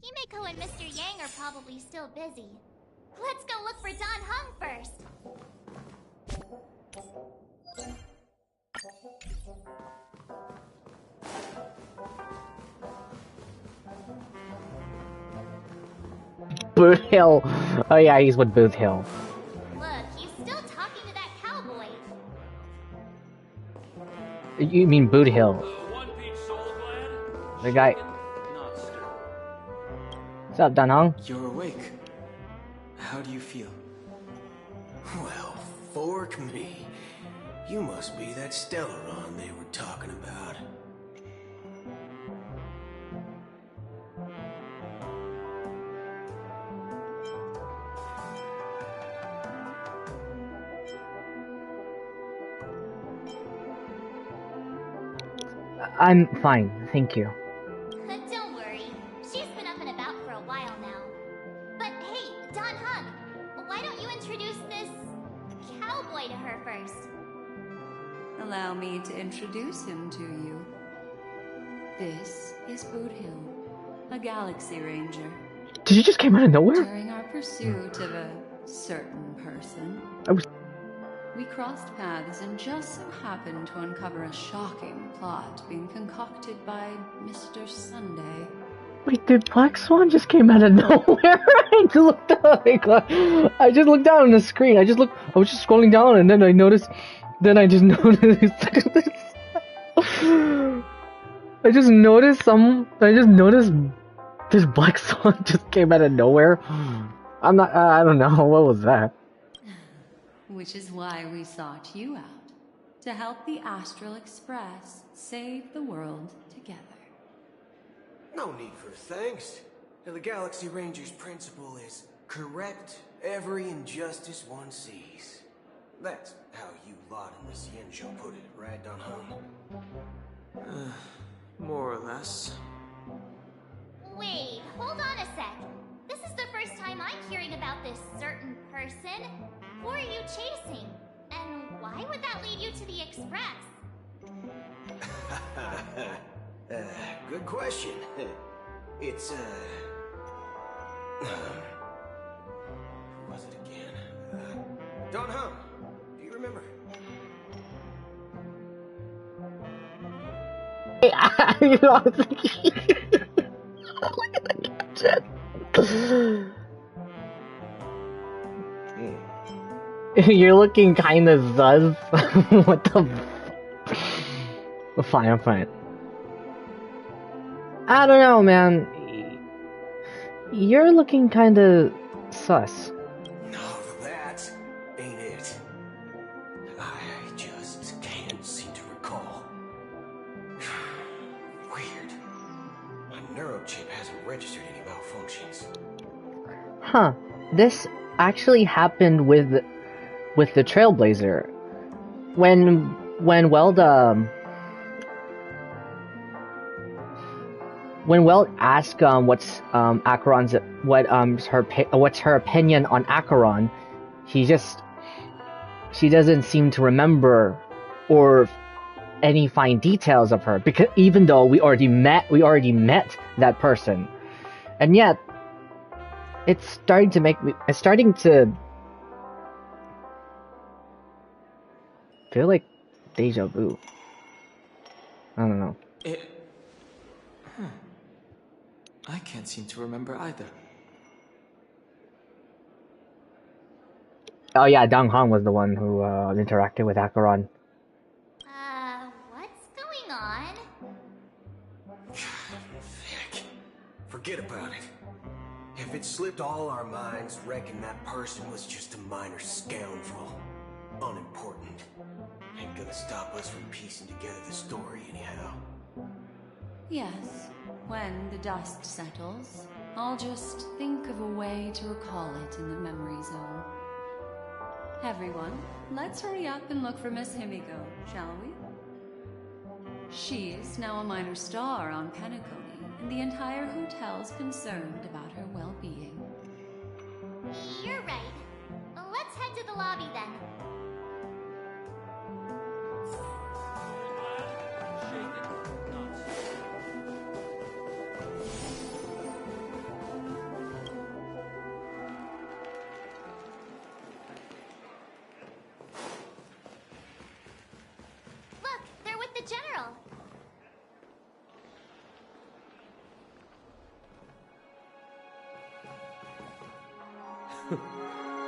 Himeko and Mr. Yang are probably still busy. Let's go look for Don Hung first. Boot Hill. Oh yeah, he's with Boot Hill. Look, he's still talking to that cowboy. You mean Boot Hill? The guy. What's up, Dan Hong? You're awake. How do you feel? Well, fork me. You must be that Stellaron they were talking about. I'm fine, thank you. Don't worry. She's been up and about for a while now. But hey, Don Hung, why don't you introduce this cowboy to her first? Allow me to introduce him to you. This is Boot Hill, a Galaxy Ranger. Did you just came out of nowhere? During our pursuit of a certain person, we crossed paths and just so happened to uncover a shocking plot being concocted by Mr. Sunday. Wait, did Black Swan just came out of nowhere? I just looked down. I just looked down on the screen. I was just scrolling down, and then I noticed. Then I just noticed. I just noticed this Black Swan just came out of nowhere. I don't know. What was that? Which is why we sought you out, to help the Astral Express save the world together. No need for thanks. The Galaxy Ranger's principle is correct every injustice one sees. That's how you lot in the Xianzhou put it, right, Don Hung? More or less. Wait, hold on a sec. This is the first time I'm hearing about this certain person. Who are you chasing? And why would that lead you to the Express? Good question. It's, who was it again? Don Hung, do you remember? You know, I was thinking... Look at the caption. You're looking kinda zuzz. What the f... Fine, I'm fine. I don't know, man. You're looking kinda sus. No, that ain't it. I just can't seem to recall. Weird. My neurochip hasn't registered any malfunctions. Huh. This actually happened with the Trailblazer. When Weld asked what's her opinion on Acheron, she doesn't seem to remember or any fine details of her, because even though we already met that person, and yet it's starting to feel like deja vu. I don't know. I can't seem to remember either. Oh yeah, Dong Hong was the one who interacted with Acheron. What's going on? Heck, forget about it. If it slipped all our minds, reckon that person was just a minor scoundrel. Unimportant. Ain't gonna stop us from piecing together the story anyhow. Yes, when the dust settles, I'll just think of a way to recall it in the memory zone. Everyone, let's hurry up and look for Miss Himiko, shall we? She's now a minor star on Penacony, and the entire hotel's concerned about her well-being. You're right. Let's head to the lobby then.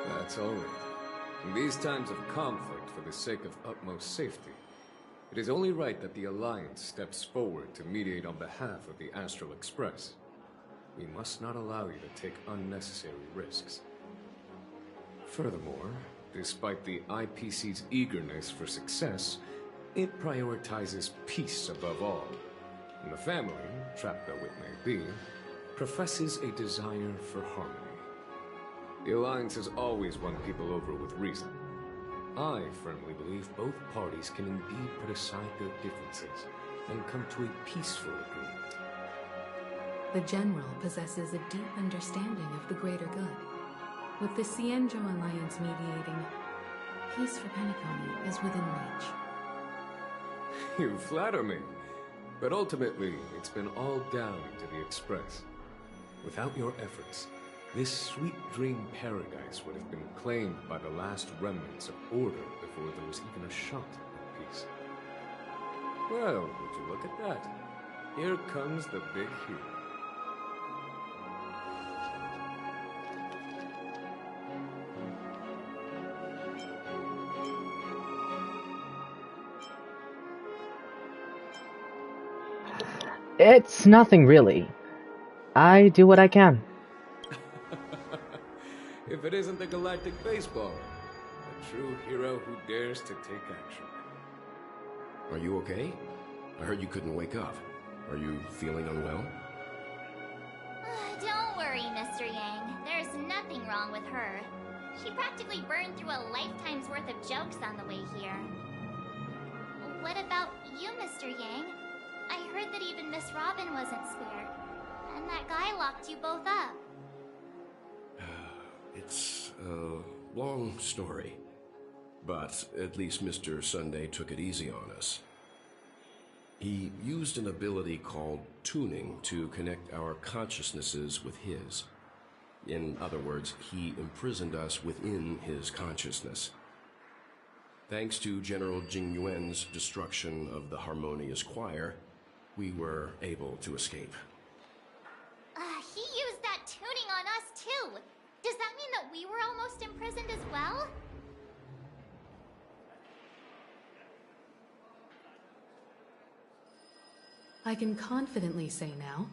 That's all right. In these times of conflict, for the sake of utmost safety, it is only right that the Alliance steps forward to mediate on behalf of the Astral Express. We must not allow you to take unnecessary risks. Furthermore, despite the IPC's eagerness for success, it prioritizes peace above all. And the family, trapped though it may be, professes a desire for harmony. The Alliance has always won people over with reason. I firmly believe both parties can indeed put aside their differences and come to a peaceful agreement. The General possesses a deep understanding of the greater good. With the Cienjo Alliance mediating, peace for penacony is within reach. You flatter me. But ultimately, it's been all down to the Express. Without your efforts, this sweet dream paradise would have been claimed by the last remnants of order before there was even a shot at peace. Well, would you look at that? Here comes the big hero. It's nothing really. I do what I can. If it isn't the galactic baseballer, a true hero who dares to take action. Are you okay? I heard you couldn't wake up. Are you feeling unwell? Don't worry, Mr. Yang. There's nothing wrong with her. She practically burned through a lifetime's worth of jokes on the way here. What about you, Mr. Yang? I heard that even Miss Robin wasn't spared. And that guy locked you both up. It's a long story. But at least Mr. Sunday took it easy on us. He used an ability called tuning to connect our consciousnesses with his. In other words, he imprisoned us within his consciousness. Thanks to General Jing Yuan's destruction of the Harmonious Choir, we were able to escape. He used that tuning on us too. Does that mean that we were almost imprisoned as well? I can confidently say now,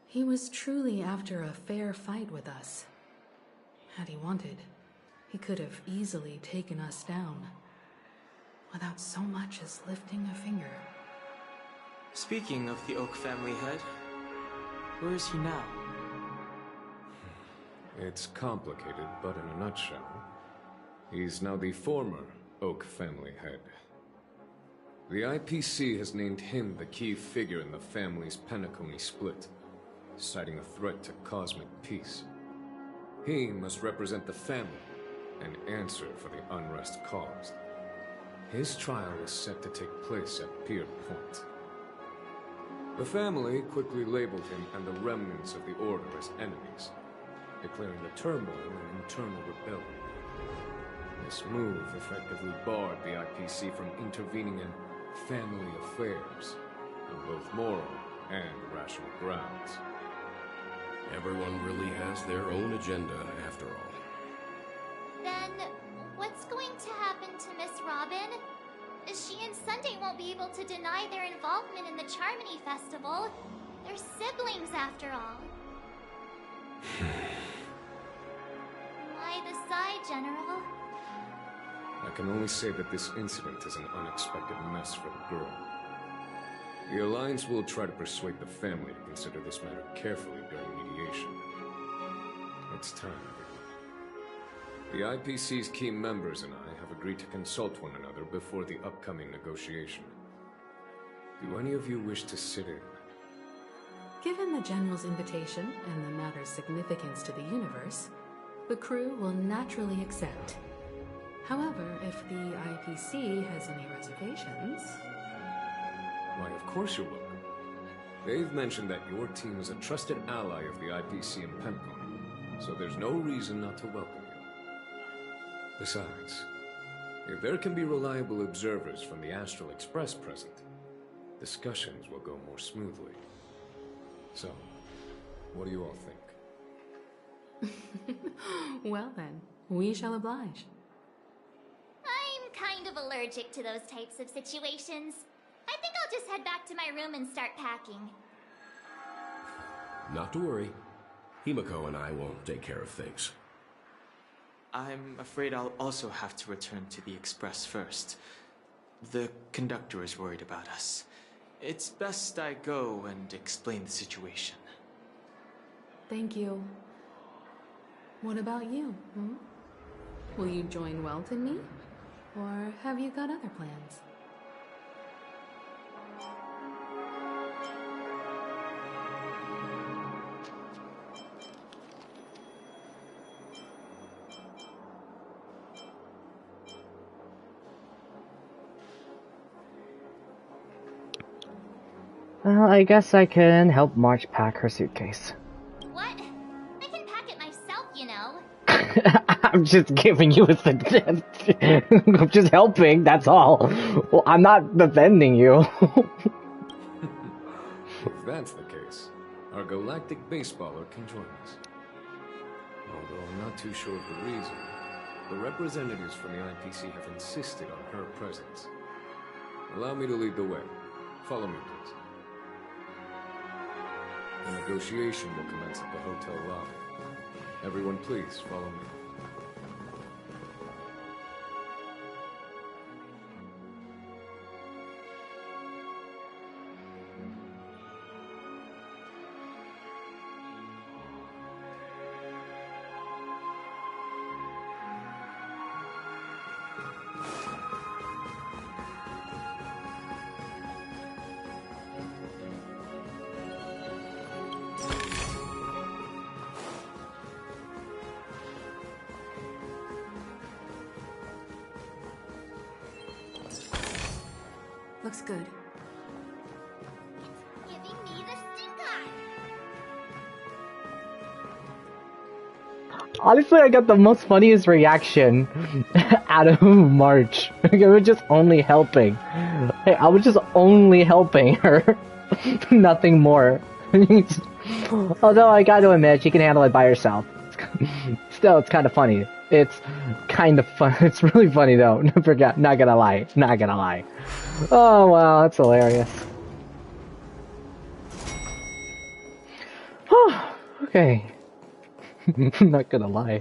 he was truly after a fair fight with us. Had he wanted, he could have easily taken us down, without so much as lifting a finger. Speaking of the Oak family head, where is he now? It's complicated, but in a nutshell, he's now the former Oak family head. The IPC has named him the key figure in the family's penacony split, citing a threat to cosmic peace. He must represent the family and answer for the unrest caused. His trial is set to take place at Pier Point. The family quickly labeled him and the remnants of the Order as enemies, declaring the turmoil an internal rebellion. This move effectively barred the IPC from intervening in family affairs on both moral and rational grounds. Everyone really has their own agenda, after all. Then, what's going to happen to Miss Robin? She and Sunday won't be able to deny their involvement in the Charmony Festival. They're siblings, after all. Why the sigh, General? I can only say that this incident is an unexpected mess for the girl. The Alliance will try to persuade the family to consider this matter carefully during mediation. It's time. The IPC's key members and I have agreed to consult one another before the upcoming negotiation. Do any of you wish to sit in? Given the General's invitation and the matter's significance to the universe, the crew will naturally accept. However, if the IPC has any reservations... Why, of course you're welcome. They've mentioned that your team is a trusted ally of the IPC in Penacony, so there's no reason not to welcome you. Besides, if there can be reliable observers from the Astral Express present, discussions will go more smoothly. So, what do you all think? Well then, We shall oblige. I'm kind of allergic to those types of situations. I think I'll just head back to my room and start packing. Not to worry. Himiko and I will take care of things. I'm afraid I'll also have to return to the Express first. The conductor is worried about us. It's best I go and explain the situation. Thank you. What about you? Will you join Welt and me? Or have you got other plans? Well, I guess I can help March pack her suitcase. What? I can pack it myself, you know. I'm just giving you a suggestion. I'm just helping, that's all. Well, I'm not defending you. If that's the case, our galactic baseballer can join us. Although I'm not too sure of the reason, the representatives from the IPC have insisted on her presence. Allow me to lead the way. Follow me, please. The negotiation will commence at the hotel lobby. Everyone, please follow me. Looks good. Giving me the stink eye. Honestly, I got the most funniest reaction out of March. I was just only helping. Hey, I was just only helping her. Nothing more. Although I gotta admit, she can handle it by herself. Still, it's kind of funny. It's kind of fun. It's really funny though. Not gonna lie. Not gonna lie. Oh wow, that's hilarious. Okay. Not gonna lie.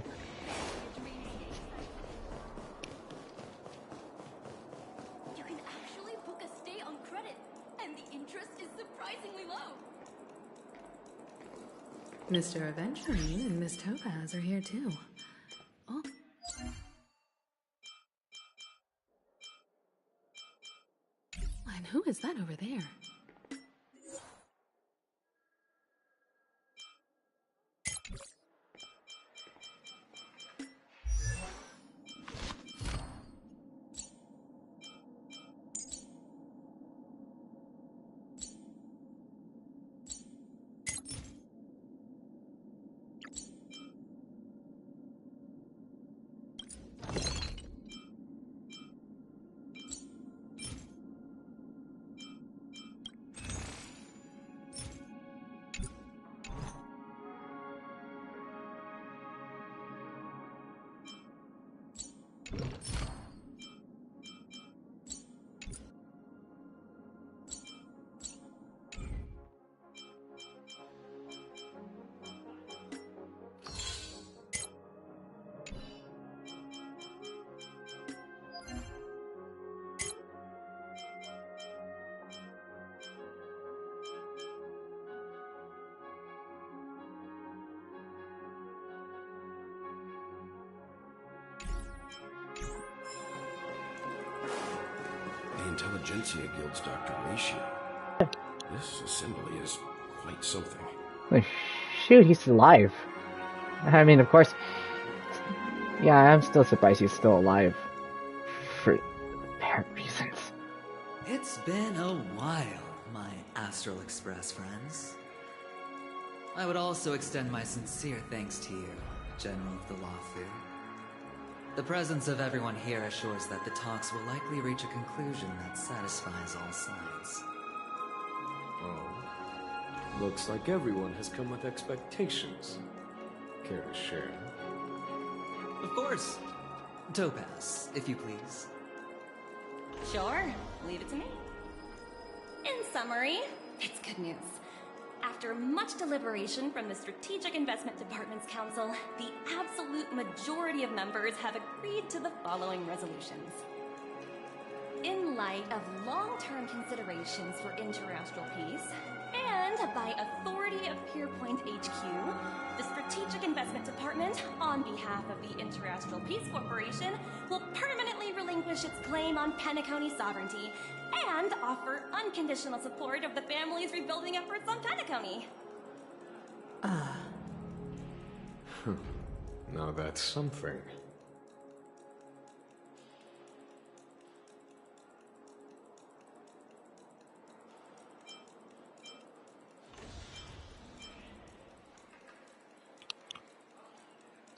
You can actually book a stay on credit, and the interest is surprisingly low. Mr. Aventurine and Miss Topaz are here too. Oh. And who is that over there? Intelligentsia Guild's Dr. Ratio. This assembly is quite something. Oh, shoot, he's alive. I mean, of course. Yeah, I'm still surprised he's still alive. For apparent reasons. It's been a while, my Astral Express friends. I would also extend my sincere thanks to you, General of the Lawfu. The presence of everyone here assures that the talks will likely reach a conclusion that satisfies all sides. Oh. Looks like everyone has come with expectations. Care to share? Of course. Topaz, if you please. Sure, leave it to me. In summary, it's good news. After much deliberation from the Strategic Investment Department's council, the absolute majority of members have agreed to the following resolutions. In light of long-term considerations for interastral peace, and by authority of Pierpoint HQ, the Strategic Investment Department, on behalf of the Interastral Peace Corporation, will permanently relinquish its claim on penacony sovereignty and offer unconditional support of the family's rebuilding efforts on penacony. Now that's something.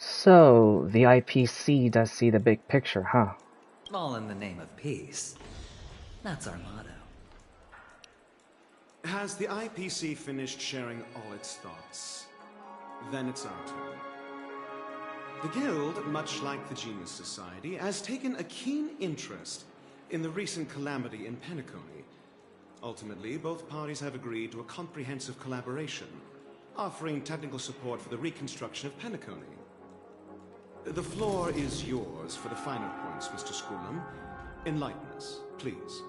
So, the IPC does see the big picture, huh? All in the name of peace. That's our motto. Has the IPC finished sharing all its thoughts? Then it's our turn. The Guild, much like the Genius Society, has taken a keen interest in the recent calamity in Penacony. Ultimately, both parties have agreed to a comprehensive collaboration, offering technical support for the reconstruction of Penacony. The floor is yours for the finer points, Mr. Schoolham. Enlighten us, please.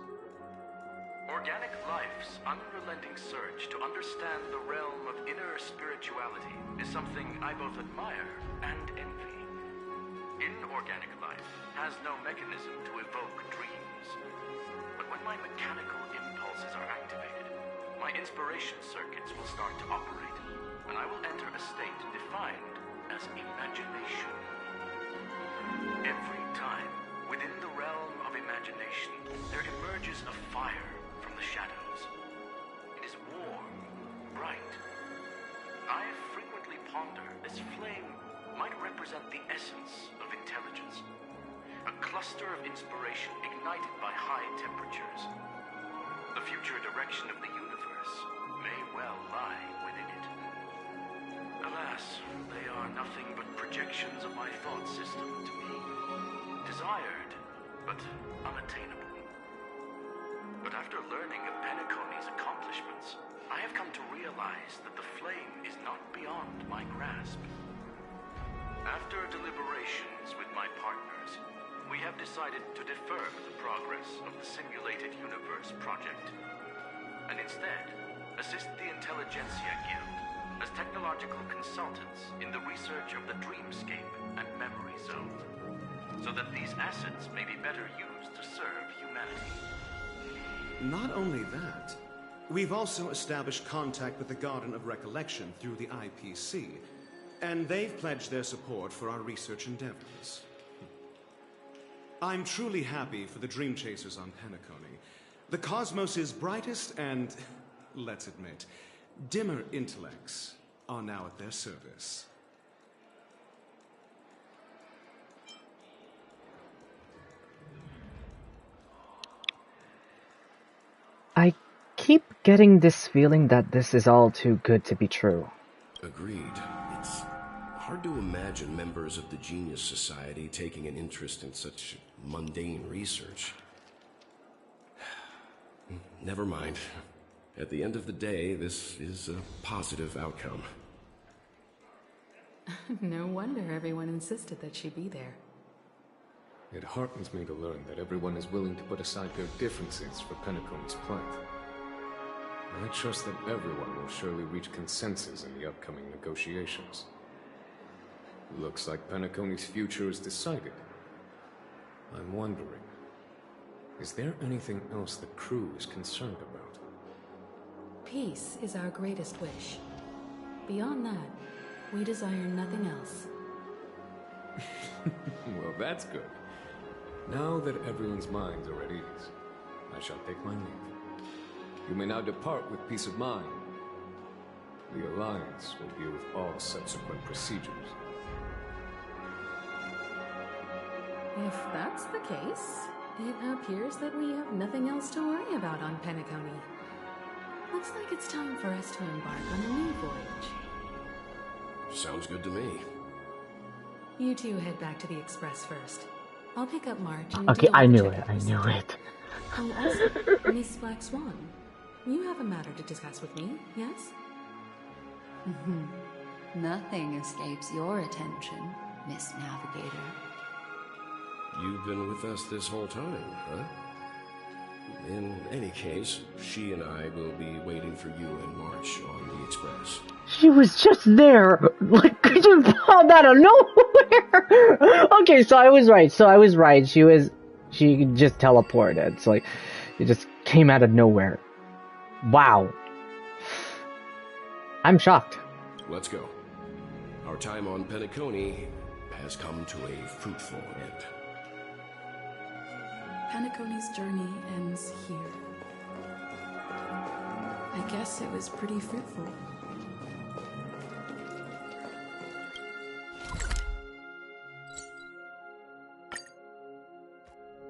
Organic life's unrelenting search to understand the realm of inner spirituality is something I both admire and envy. Inorganic life has no mechanism to evoke dreams. But when my mechanical impulses are activated, my inspiration circuits will start to operate, and I will enter a state defined as imagination. Every time, within the realm of imagination, there emerges a fire from the shadows. It is warm, bright. I frequently ponder this flame might represent the essence of intelligence. A cluster of inspiration ignited by high temperatures. The future direction of the universe may well lie within it. Alas, they are nothing but projections of my thought system to me. Desired, but unattainable. But after learning of Penacony's accomplishments, I have come to realize that the flame is not beyond my grasp. After deliberations with my partners, we have decided to defer the progress of the Simulated Universe project, and instead assist the Intelligentsia Guild as technological consultants in the research of the Dreamscape and Memory Zone, so that these assets may be better used to serve humanity. Not only that, we've also established contact with the Garden of Recollection through the IPC, and they've pledged their support for our research endeavors. I'm truly happy for the Dream Chasers on Penacony. The cosmos' brightest and, let's admit, dimmer intellects are now at their service. I keep getting this feeling that this is all too good to be true. Agreed. It's hard to imagine members of the Genius Society taking an interest in such mundane research. Never mind. At the end of the day, this is a positive outcome. No wonder everyone insisted that she be there. It heartens me to learn that everyone is willing to put aside their differences for Penacony's plight. I trust that everyone will surely reach consensus in the upcoming negotiations. Looks like Penacony's future is decided. I'm wondering, is there anything else the crew is concerned about? Peace is our greatest wish. Beyond that, we desire nothing else. Well, that's good. Now that everyone's minds are at ease, I shall take my leave. You may now depart with peace of mind. The Alliance will deal with all subsequent procedures. If that's the case, it appears that we have nothing else to worry about on Penacony. Looks like it's time for us to embark on a new voyage. Sounds good to me. You two head back to the Express first. I'll pick up March and Okay, deal I with knew the it. check-in I knew procedure. it. Oh, also, Miss Black Swan, you have a matter to discuss with me, yes? Nothing escapes your attention, Miss Navigator. You've been with us this whole time, huh? In any case, she and I will be waiting for you in March on the Express. She was just there. Like, could you pop out of nowhere? Okay, so I was right. She just teleported. It's like, it just came out of nowhere. Wow. I'm shocked. Let's go. Our time on Penacony has come to a fruitful end. Penacony's journey ends here. I guess it was pretty fruitful.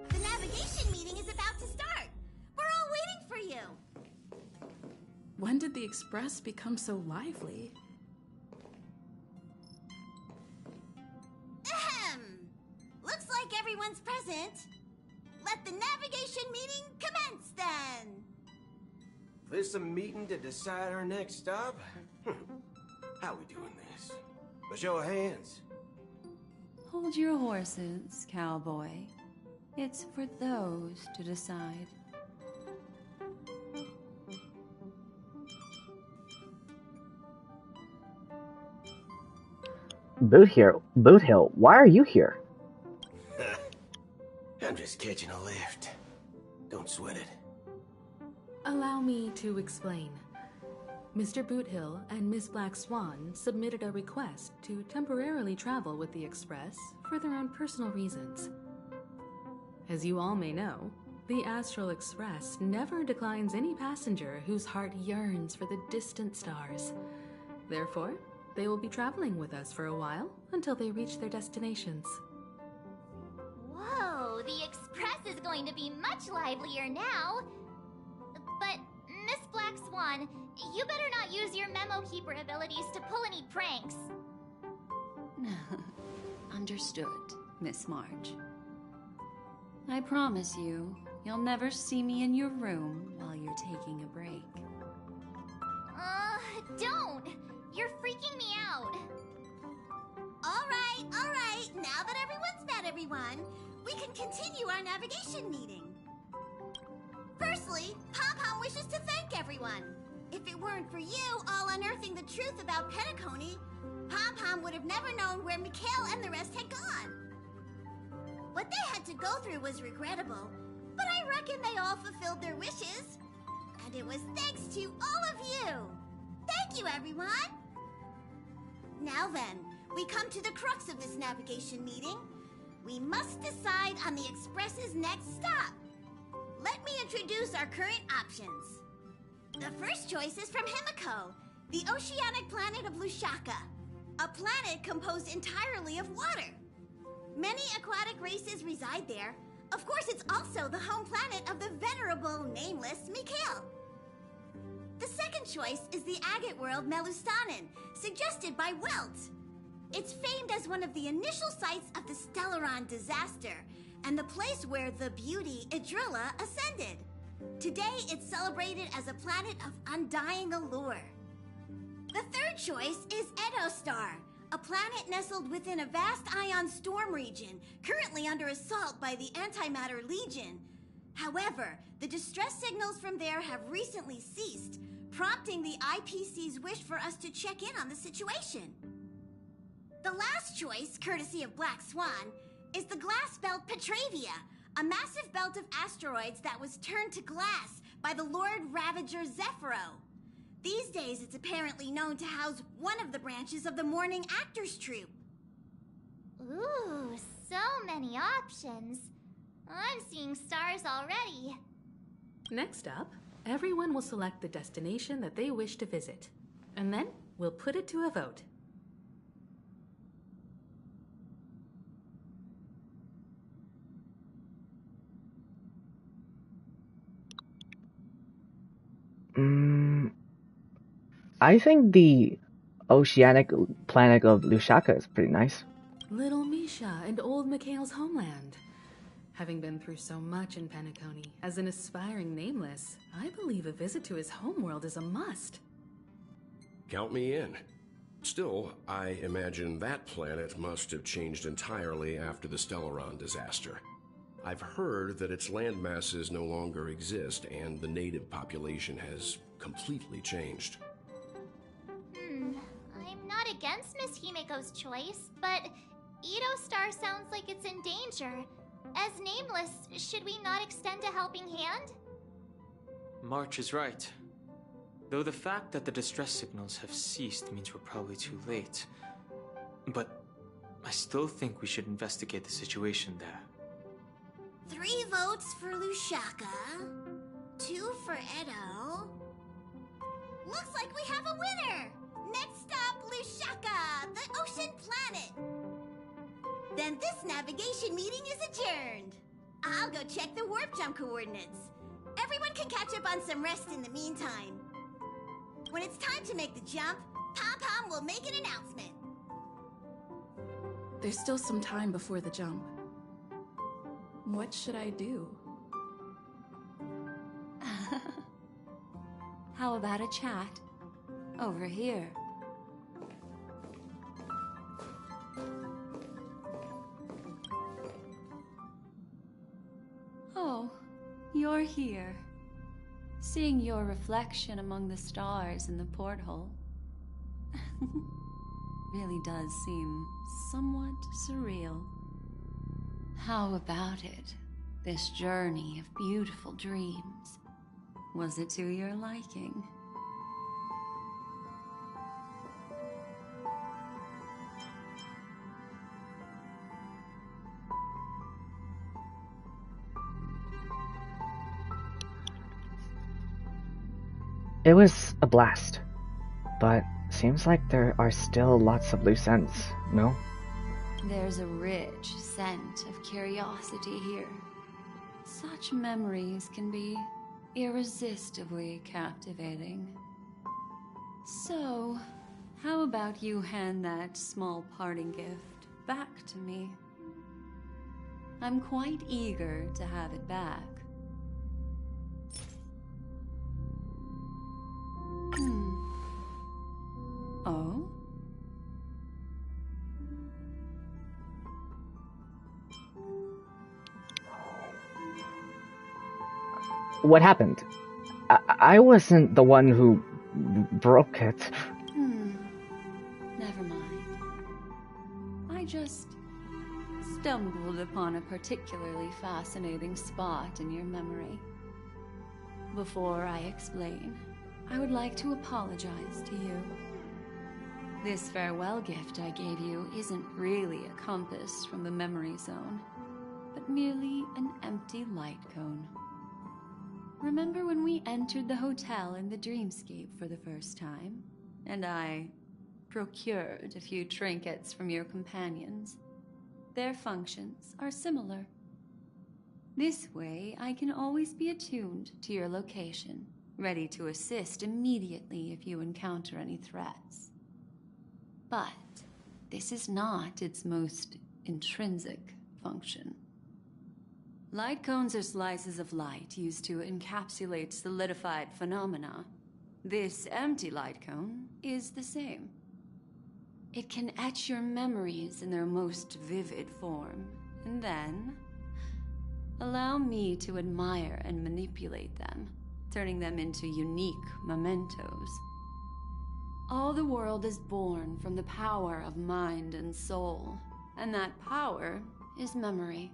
The navigation meeting is about to start. We're all waiting for you. When did the Express become so lively? Ahem. Looks like everyone's present. Let the navigation meeting commence then. This a meeting to decide our next stop? How we doing this? A show of hands. Hold your horses, cowboy. It's for those to decide. Boot Hill, why are you here? I'm just catching a lift. Don't sweat it. Allow me to explain. Mr. Boothill and Miss Black Swan submitted a request to temporarily travel with the Express for their own personal reasons. As you all may know, the Astral Express never declines any passenger whose heart yearns for the distant stars. Therefore, they will be traveling with us for a while until they reach their destinations. Whoa, the Express is going to be much livelier now. But, Miss Black Swan, you better not use your memo keeper abilities to pull any pranks. Understood, Miss March. I promise you, you'll never see me in your room while you're taking a break. Don't! You're freaking me out. All right. Now that everyone's met everyone, we can continue our navigation meeting. Firstly, Pom-Pom wishes to thank everyone. If it weren't for you all unearthing the truth about Penacony, Pom-Pom would have never known where Mikhail and the rest had gone. What they had to go through was regrettable, but I reckon they all fulfilled their wishes. And it was thanks to all of you. Thank you, everyone. Now then, we come to the crux of this navigation meeting. We must decide on the Express's next stop. Let me introduce our current options. The first choice is from Himiko, the oceanic planet of Lushaka, a planet composed entirely of water. Many aquatic races reside there. Of course, it's also the home planet of the venerable, nameless Mikhail. The second choice is the agate world Melustanen, suggested by Welt. It's famed as one of the initial sites of the Stellaron disaster, and the place where the beauty Idrilla ascended. Today, it's celebrated as a planet of undying allure. The third choice is Edostar, a planet nestled within a vast ion storm region, currently under assault by the Antimatter Legion. However, the distress signals from there have recently ceased, prompting the IPC's wish for us to check in on the situation. The last choice, courtesy of Black Swan, is the glass belt Petravia, a massive belt of asteroids that was turned to glass by the Lord Ravager Zephyro. These days, it's apparently known to house one of the branches of the Morning Actors Troupe. Ooh, so many options. I'm seeing stars already. Next up, everyone will select the destination that they wish to visit, and then we'll put it to a vote. I think the oceanic planet of Lushaka is pretty nice. Little Alicia and old Mikhail's homeland. Having been through so much in Penacony, as an aspiring nameless, I believe a visit to his homeworld is a must. Count me in. Still, I imagine that planet must have changed entirely after the Stellaron disaster. I've heard that its landmasses no longer exist, and the native population has completely changed. I'm not against Miss Himiko's choice, but Edo Star sounds like it's in danger. As nameless, should we not extend a helping hand? March is right. Though the fact that the distress signals have ceased means we're probably too late. But I still think we should investigate the situation there. 3 votes for Lushaka, 2 for Edo. Looks like we have a winner! Next up, Lushaka, the ocean planet. Then this navigation meeting is adjourned. I'll go check the warp jump coordinates. Everyone can catch up on some rest in the meantime. When it's time to make the jump, Pom-Pom will make an announcement. There's still some time before the jump. What should I do? How about a chat? Over here. Oh, you're here. Seeing your reflection among the stars in the porthole really does seem somewhat surreal. How about it? This journey of beautiful dreams. Was it to your liking? It was a blast, but seems like there are still lots of loose ends, no? There's a rich scent of curiosity here. Such memories can be irresistibly captivating. So, how about you hand that small parting gift back to me? I'm quite eager to have it back. Oh? What happened? I wasn't the one who broke it. Never mind. I just stumbled upon a particularly fascinating spot in your memory. Before I explain, I would like to apologize to you. This farewell gift I gave you isn't really a compass from the memory zone, but merely an empty light cone. Remember when we entered the hotel in the dreamscape for the first time, and I procured a few trinkets from your companions? Their functions are similar. This way, I can always be attuned to your location, ready to assist immediately if you encounter any threats. But this is not its most intrinsic function. Light cones are slices of light used to encapsulate solidified phenomena. This empty light cone is the same. It can etch your memories in their most vivid form, and then allow me to admire and manipulate them, turning them into unique mementos. All the world is born from the power of mind and soul, and that power is memory.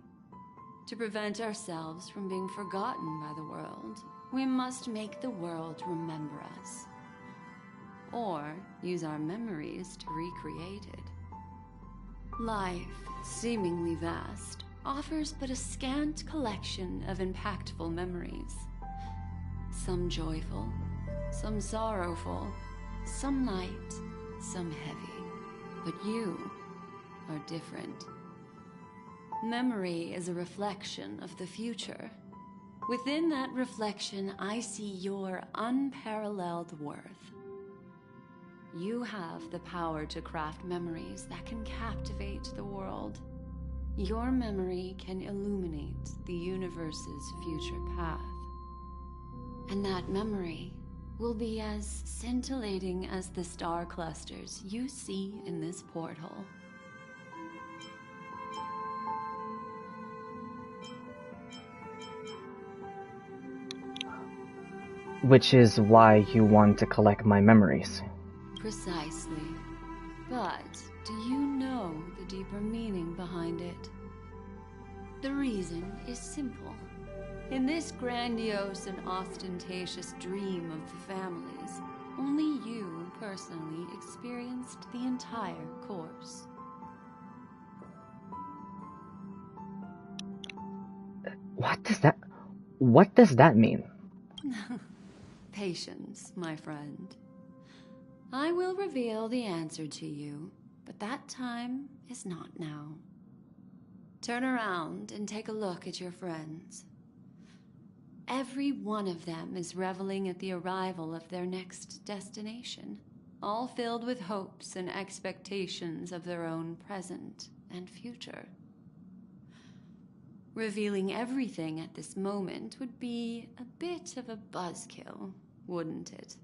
To prevent ourselves from being forgotten by the world, we must make the world remember us, or use our memories to recreate it. Life, seemingly vast, offers but a scant collection of impactful memories. Some joyful, some sorrowful, some light, some heavy. But you are different. Memory is a reflection of the future. Within that reflection, I see your unparalleled worth. You have the power to craft memories that can captivate the world, Your memory can illuminate the universe's future path. And that memory will be as scintillating as the star clusters you see in this portal. Which is why you want to collect my memories. Precisely. But do you know the deeper meaning behind it? The reason is simple. In this grandiose and ostentatious dream of the families, only you personally experienced the entire course. What does that mean? Patience, my friend. I will reveal the answer to you, but that time is not now. Turn around and take a look at your friends. Every one of them is reveling at the arrival of their next destination, all filled with hopes and expectations of their own present and future. Revealing everything at this moment would be a bit of a buzzkill, wouldn't it?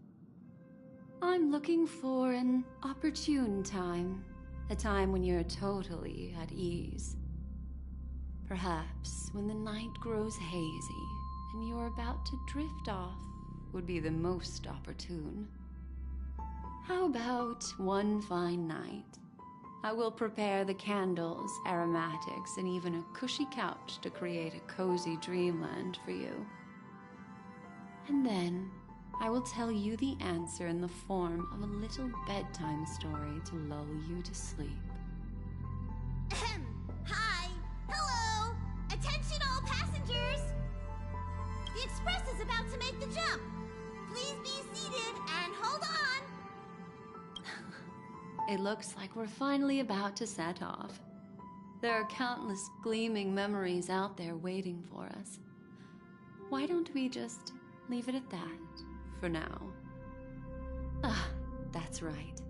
I'm looking for an opportune time, a time when you're totally at ease. Perhaps when the night grows hazy and you're about to drift off would be the most opportune. How about one fine night? I will prepare the candles, aromatics, and even a cushy couch to create a cozy dreamland for you. And then I will tell you the answer in the form of a little bedtime story to lull you to sleep. Ahem. Hi. Hello. Attention all passengers. The express is about to make the jump. Please be seated and hold on. It looks like we're finally about to set off. There are countless gleaming memories out there waiting for us. Why don't we just leave it at that for now? Ah, that's right.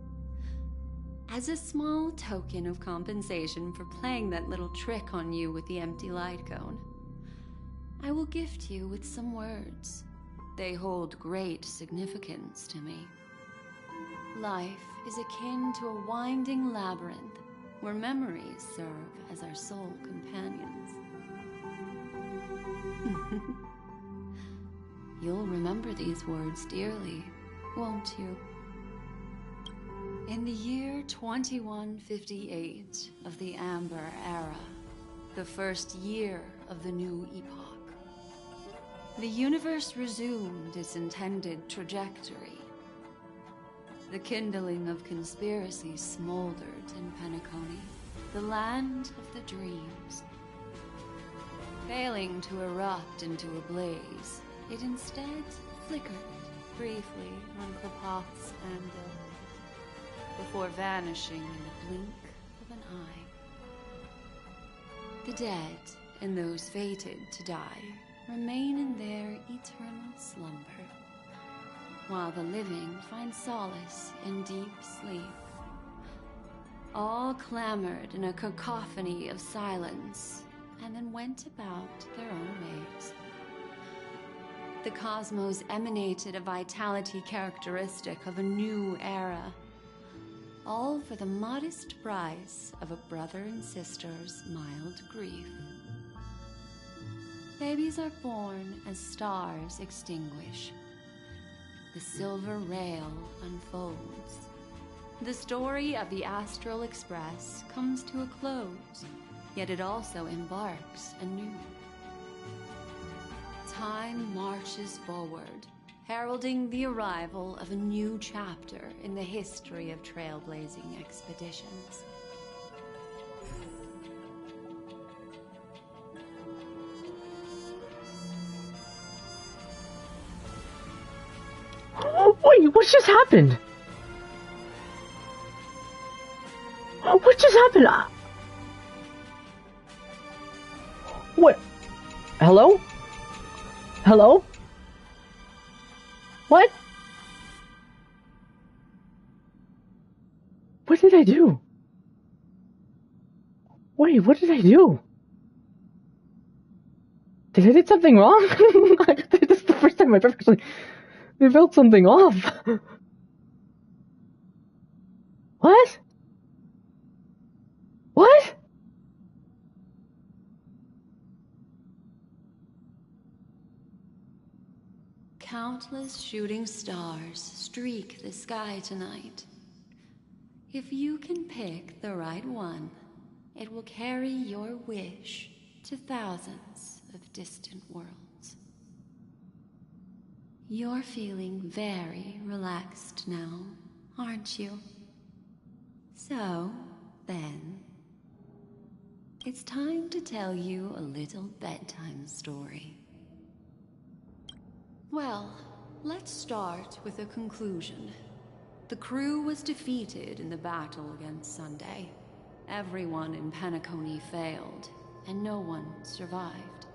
As a small token of compensation for playing that little trick on you with the empty light cone, I will gift you with some words. They hold great significance to me. Life is akin to a winding labyrinth where memories serve as our sole companions. You'll remember these words dearly, won't you? In the year 2158 of the Amber Era, the first year of the new epoch, the universe resumed its intended trajectory. The kindling of conspiracy smoldered in Penacony, the land of the dreams. Failing to erupt into a blaze, it instead flickered briefly on Klapoth's anvil, before vanishing in the blink of an eye. The dead and those fated to die remain in their eternal slumber, while the living find solace in deep sleep. All clamored in a cacophony of silence, and then went about their own ways. The cosmos emanated a vitality characteristic of a new era, all for the modest price of a brother and sister's mild grief. Babies are born as stars extinguish. The silver rail unfolds. The story of the Astral Express comes to a close, yet it also embarks anew. Time marches forward, heralding the arrival of a new chapter in the history of trailblazing expeditions. Oh, wait, what just happened? What just happened? What? Hello? Hello? What? What did I do? Wait, what did I do? Did I do something wrong? This is the first time I've ever actually felt something off. What? What? Countless shooting stars streak the sky tonight. If you can pick the right one, it will carry your wish to thousands of distant worlds. You're feeling very relaxed now, aren't you? So, then, it's time to tell you a little bedtime story. Well, let's start with a conclusion. The crew was defeated in the battle against Sunday. Everyone in Penacony failed, and no one survived.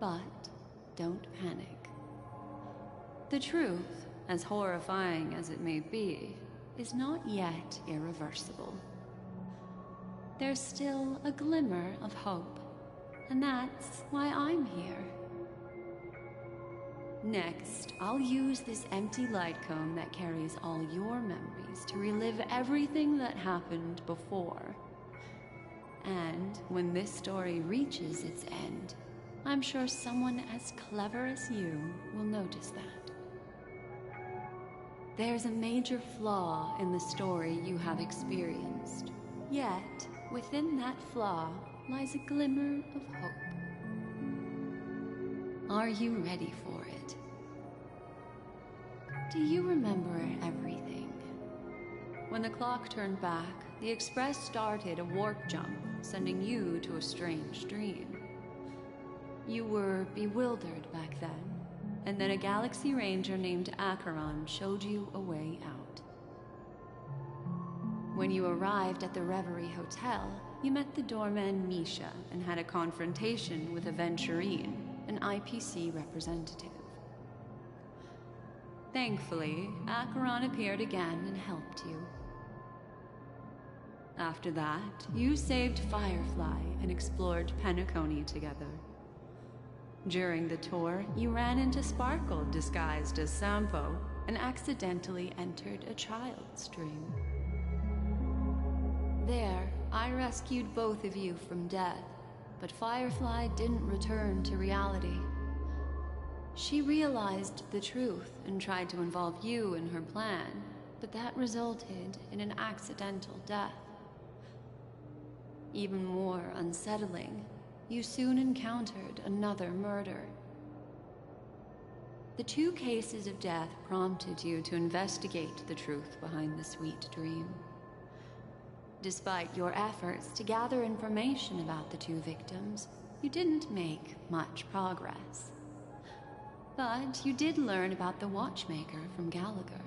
But don't panic. The truth, as horrifying as it may be, is not yet irreversible. There's still a glimmer of hope, and that's why I'm here. Next, I'll use this empty light cone that carries all your memories to relive everything that happened before. And when this story reaches its end, I'm sure someone as clever as you will notice that. There's a major flaw in the story you have experienced. Yet, within that flaw lies a glimmer of hope. Are you ready for it? Do you remember everything? When the clock turned back, the Express started a warp jump, sending you to a strange dream. You were bewildered back then, and then a Galaxy Ranger named Acheron showed you a way out. When you arrived at the Reverie Hotel, you met the doorman Misha and had a confrontation with Aventurine, an IPC representative. Thankfully, Acheron appeared again and helped you. After that, you saved Firefly and explored Penacony together. During the tour, you ran into Sparkle disguised as Sampo and accidentally entered a child's dream. There, I rescued both of you from death, but Firefly didn't return to reality. She realized the truth and tried to involve you in her plan, but that resulted in an accidental death. Even more unsettling, you soon encountered another murder. The two cases of death prompted you to investigate the truth behind the sweet dream. Despite your efforts to gather information about the two victims, you didn't make much progress. But you did learn about the watchmaker from Gallagher.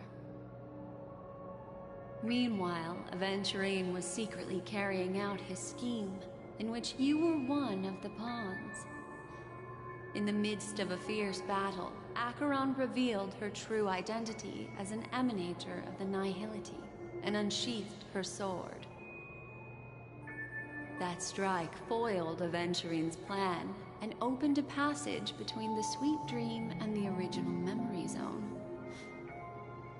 Meanwhile, Aventurine was secretly carrying out his scheme, in which you were one of the pawns. In the midst of a fierce battle, Acheron revealed her true identity as an emanator of the Nihility and unsheathed her sword. That strike foiled Aventurine's plan and opened a passage between the sweet dream and the original memory zone.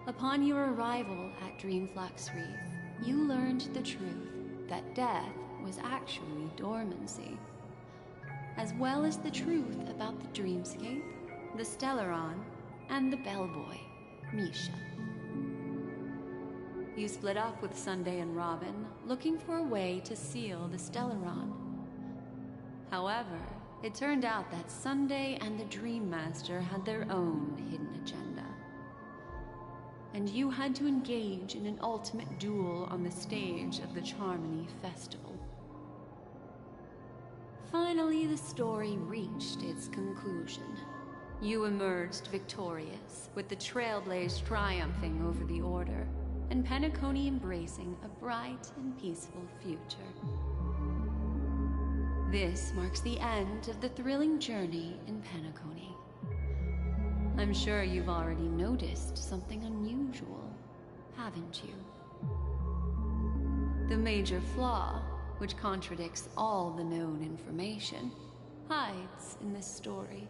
Upon your arrival at Dreamflux Reef, you learned the truth that death was actually dormancy, as well as the truth about the dreamscape, the Stellaron, and the bellboy, Misha. You split up with Sunday and Robin, looking for a way to seal the Stellaron. However, it turned out that Sunday and the Dream Master had their own hidden agenda. And you had to engage in an ultimate duel on the stage of the Charmony Festival. Finally, the story reached its conclusion. You emerged victorious, with the Trailblaze triumphing over the Order, and Penacony embracing a bright and peaceful future. This marks the end of the thrilling journey in Penacony. I'm sure you've already noticed something unusual, haven't you? The major flaw which contradicts all the known information, hides in this story.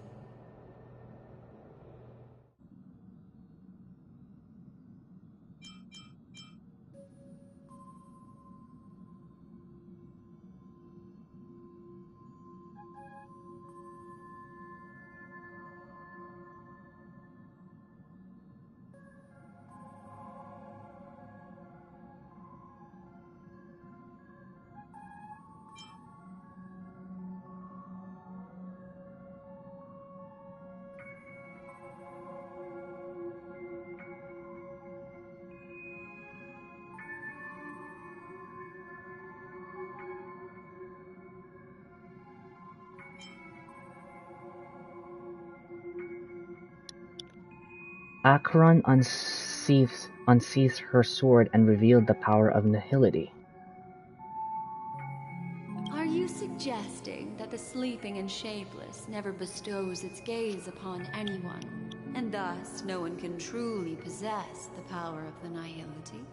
Acheron unsheathed her sword and revealed the power of nihility. Are you suggesting that the sleeping and shapeless never bestows its gaze upon anyone, and thus no one can truly possess the power of the nihility?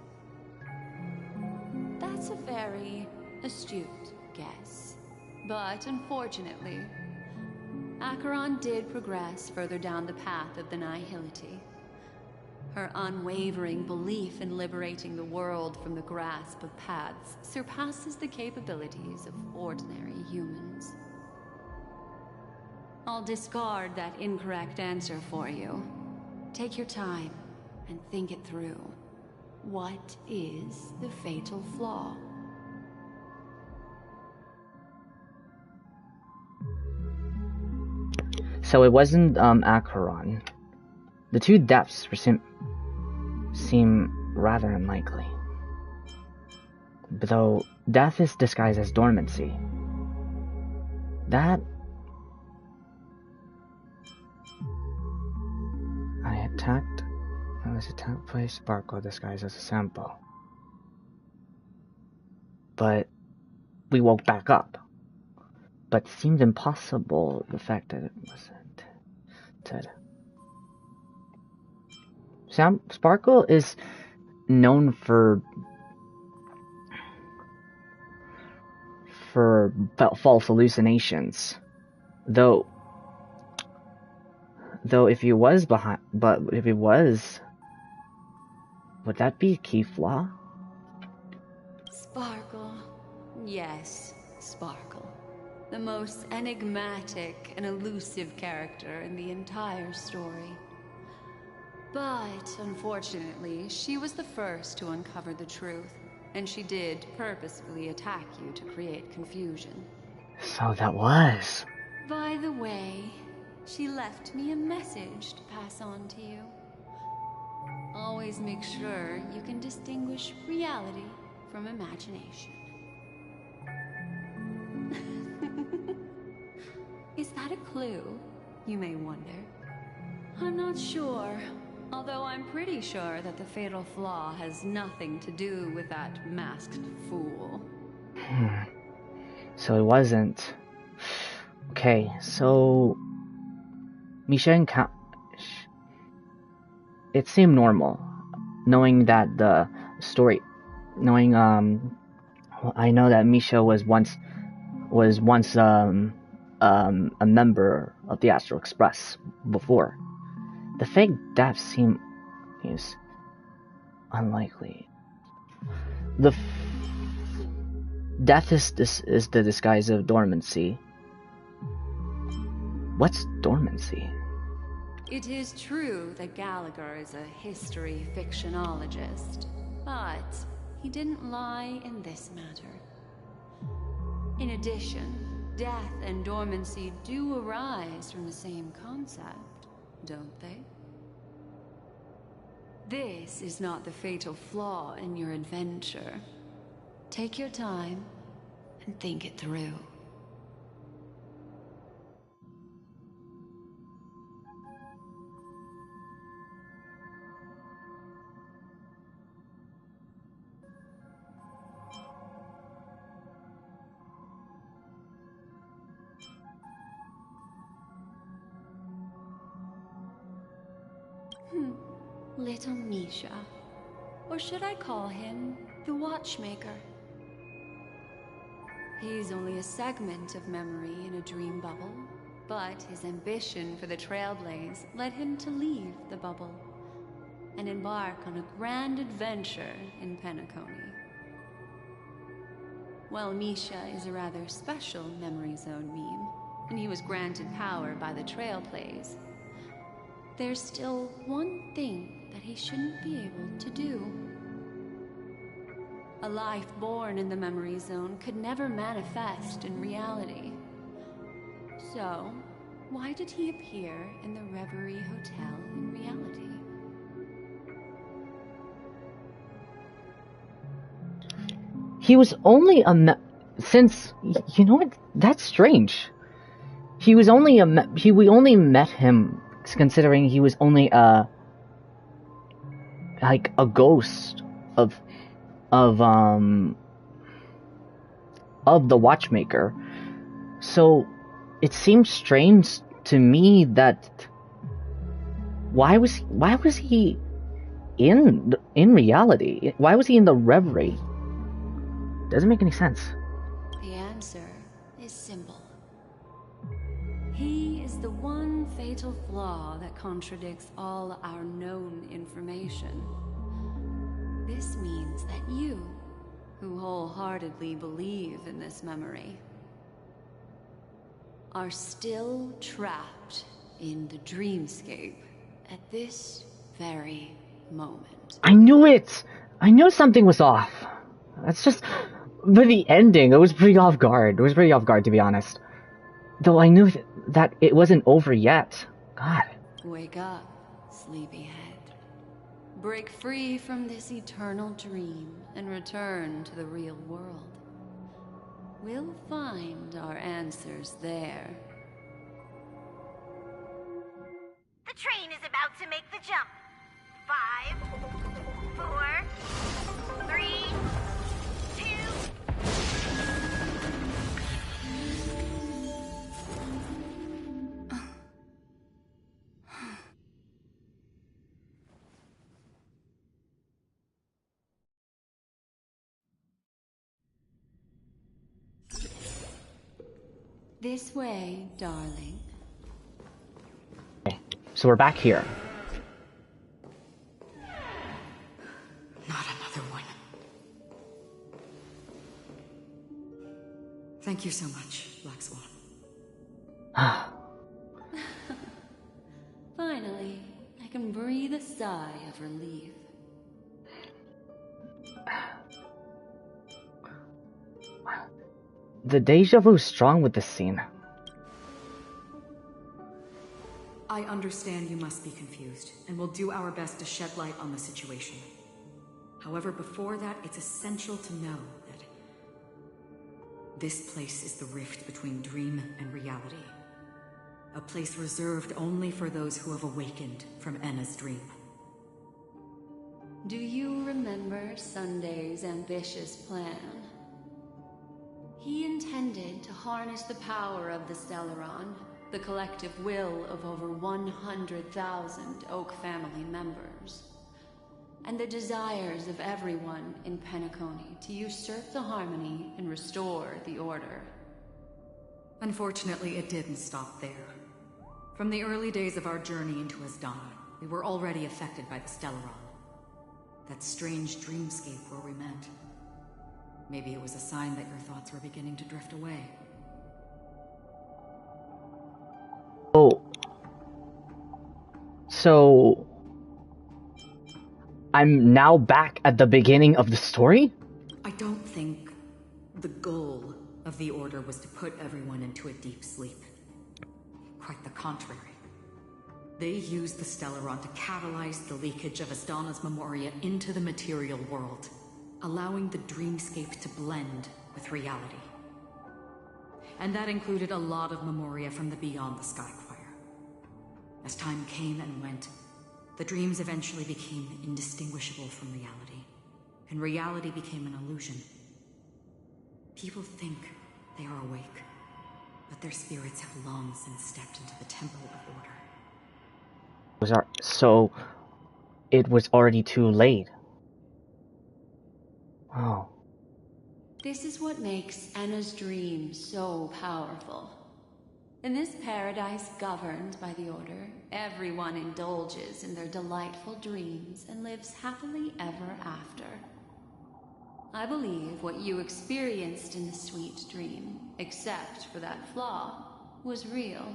That's a very astute guess. But unfortunately, Acheron did progress further down the path of the nihility. Her unwavering belief in liberating the world from the grasp of paths surpasses the capabilities of ordinary humans. I'll discard that incorrect answer for you. Take your time and think it through. What is the fatal flaw? So it wasn't Acheron. The two deaths seem rather unlikely. Though death is disguised as dormancy. That I was attacked by a sparkle disguised as a sample. But we woke back up. But it seemed impossible the fact that it wasn't Ted. Sparkle is known for false hallucinations, though if he was behind, but if he was, would that be a key flaw? Sparkle. Yes, Sparkle. The most enigmatic and elusive character in the entire story. But, unfortunately, she was the first to uncover the truth, and she did purposefully attack you to create confusion. So that was... By the way, she left me a message to pass on to you. Always make sure you can distinguish reality from imagination. Is that a clue, you may wonder? I'm not sure. Although I'm pretty sure that the fatal flaw has nothing to do with that masked fool. So it wasn't. Okay, so Misha and it seemed normal, knowing that the story, knowing I know that Misha was once a member of the Astral Express before. The fake death seems unlikely. The death is the disguise of dormancy. What's dormancy? It is true that Gallagher is a history fictionologist, but he didn't lie in this matter. In addition, death and dormancy do arise from the same concept, don't they? This is not the fatal flaw in your adventure. Take your time and think it through. Little Misha. Or should I call him the Watchmaker? He's only a segment of memory in a dream bubble, but his ambition for the Trailblaze led him to leave the bubble and embark on a grand adventure in Penacony. While Misha is a rather special Memory Zone meme, and he was granted power by the Trailblaze, there's still one thing that he shouldn't be able to do. A life born in the Memory Zone could never manifest in reality. So, why did he appear in the Reverie Hotel in reality? He was only since, you know what, that's strange. He was only we only met him considering he was only like a ghost of the watchmaker. So it seems strange to me that why was he in reality? Why was he in the Reverie? Doesn't make any sense. The answer is simple. He is the one fatal flaw that contradicts all our known information. This means that you, who wholeheartedly believe in this memory, are still trapped in the dreamscape at this very moment. I knew it! I knew something was off. That's just... But the ending, it was pretty off guard. It was pretty off guard, to be honest. Though I knew that it wasn't over yet. God. Wake up, sleepyhead. Break free from this eternal dream and return to the real world. We'll find our answers there. The train is about to make the jump. 5, 4, 3, 2... This way, darling. So we're back here. Not another one. Thank you so much, Black Swan. Finally, I can breathe a sigh of relief. The deja vu is strong with this scene. I understand you must be confused, and we'll do our best to shed light on the situation. However, before that, it's essential to know that this place is the rift between dream and reality. A place reserved only for those who have awakened from Enna's dream. Do you remember Sunday's ambitious plan? He intended to harness the power of the Stellaron, the collective will of over 100,000 Oak family members, and the desires of everyone in Penacony to usurp the harmony and restore the order. Unfortunately, it didn't stop there. From the early days of our journey into Asdana, we were already affected by the Stellaron. That strange dreamscape where we met. Maybe it was a sign that your thoughts were beginning to drift away. Oh. So... I'm now back at the beginning of the story? I don't think the goal of the Order was to put everyone into a deep sleep. Quite the contrary. They used the Stellaron to catalyze the leakage of Asdana's Memoria into the material world, allowing the dreamscape to blend with reality. And that included a lot of Memoria from the Beyond the Skyfire. As time came and went, the dreams eventually became indistinguishable from reality, and reality became an illusion. People think they are awake, but their spirits have long since stepped into the Temple of Order. So, it was already too late. Oh. This is what makes Anna's dream so powerful. In this paradise governed by the Order, everyone indulges in their delightful dreams and lives happily ever after. I believe what you experienced in the sweet dream, except for that flaw, was real.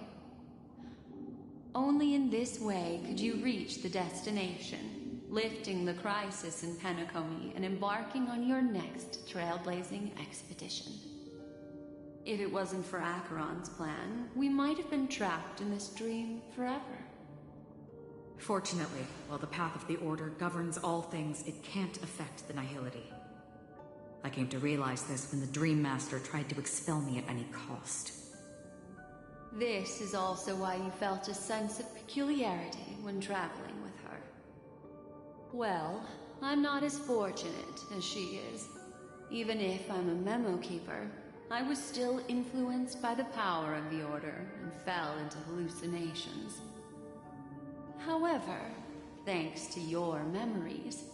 Only in this way could you reach the destination, lifting the crisis in Penacony and embarking on your next trailblazing expedition. If it wasn't for Acheron's plan, we might have been trapped in this dream forever. Fortunately, while the path of the Order governs all things, it can't affect the Nihility. I came to realize this when the Dream Master tried to expel me at any cost. This is also why you felt a sense of peculiarity when traveling with her. Well, I'm not as fortunate as she is. Even if I'm a memo keeper, I was still influenced by the power of the Order and fell into hallucinations. However, thanks to your memories,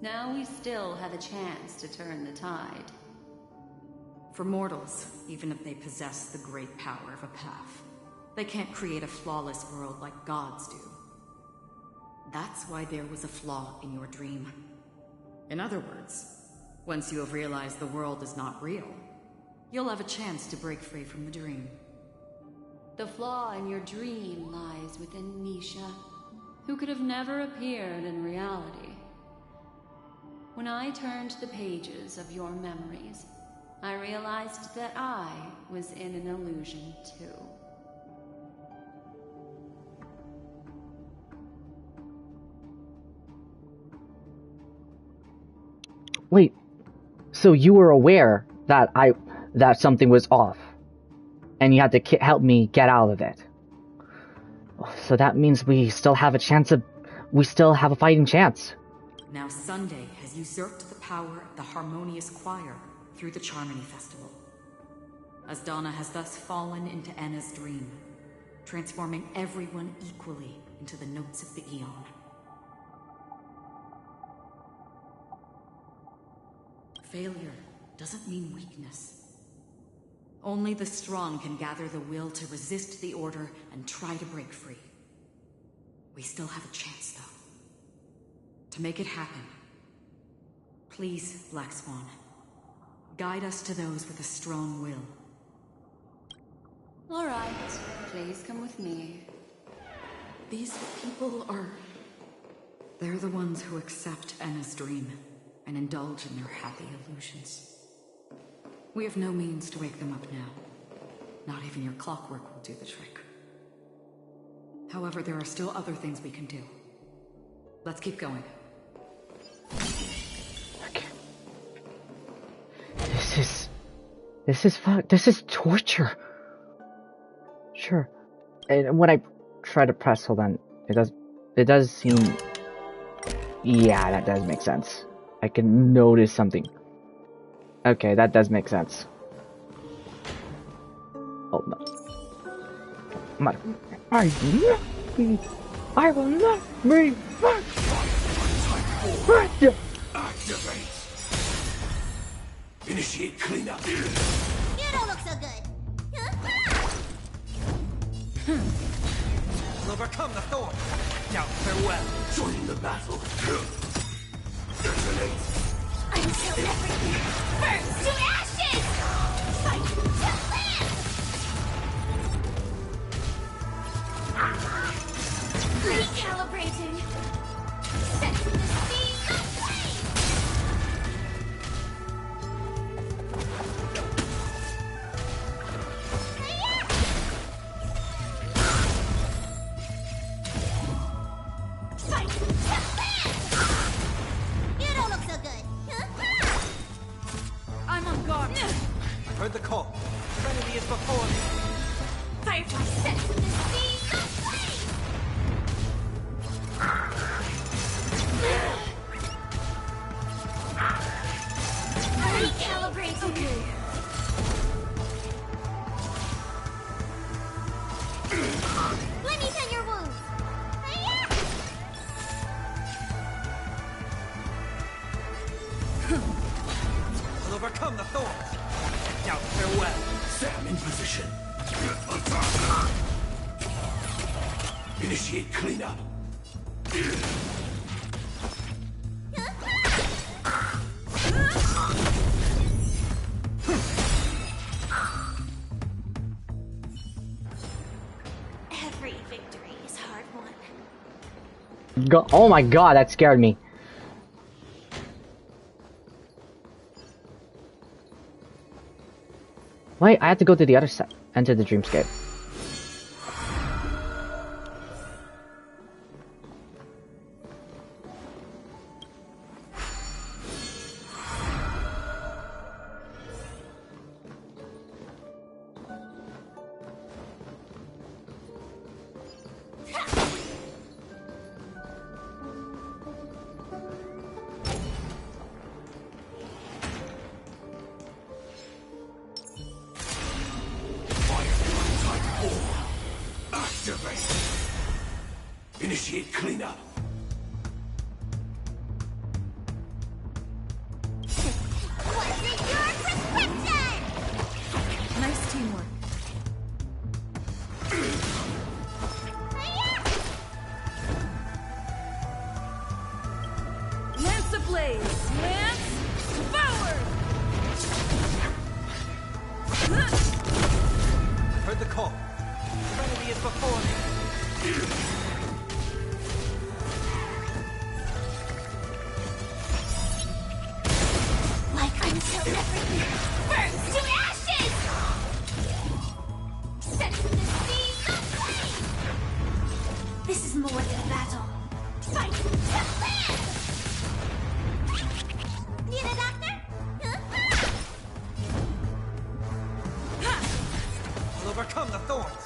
now we still have a chance to turn the tide. For mortals, even if they possess the great power of a path, they can't create a flawless world like gods do. That's why there was a flaw in your dream. In other words, once you have realized the world is not real, you'll have a chance to break free from the dream. The flaw in your dream lies within Misha, who could have never appeared in reality. When I turned the pages of your memories, I realized that I was in an illusion too. Wait, so you were aware that that something was off, and you had to help me get out of it. So that means we still have a fighting chance. Now Sunday has usurped the power of the Harmonious Choir through the Charmony Festival. Asdana has thus fallen into Anna's dream, transforming everyone equally into the notes of the Eon. Failure doesn't mean weakness. Only the strong can gather the will to resist the Order and try to break free. We still have a chance, though. To make it happen, please, Black Swan, guide us to those with a strong will. All right, please come with me. These people are... They're the ones who accept Anna's dream and indulge in their happy illusions. We have no means to wake them up now. Not even your clockwork will do the trick. However, there are still other things we can do. Let's keep going. Okay. This is torture. Sure. And when I try to press, hold on, it does seem, yeah, that does make sense. I can notice something. Okay, that does make sense. Oh no. I will not be Activate. Initiate cleanup. You don't look so good. We'll overcome the thorn. Now farewell. Join the battle. Detonate. Until everything burns to ashes! Fight to live! Recalibrating. Setting the speed aflame! Fight to live! You don't look so good. I'm on guard. Heard the call. Trinity is before me. Firefly set to the speed aflame! Recalibrating. Okay. Let me tend your wounds. We'll overcome the thorns. Doubt farewell. Sam in position. Initiate cleanup. Every victory is hard won. Oh my god, that scared me. Wait, I have to go to the other side. Enter the dreamscape. Initiate cleanup. What's in your prescription? Nice teamwork. Lance ablaze! Lance forward! Heard the call. Serenity is before me. Like until everything burns to ashes! Set to the sea of flame! This is more than a battle. Fight to live! Need a doctor? I'll overcome the thorns.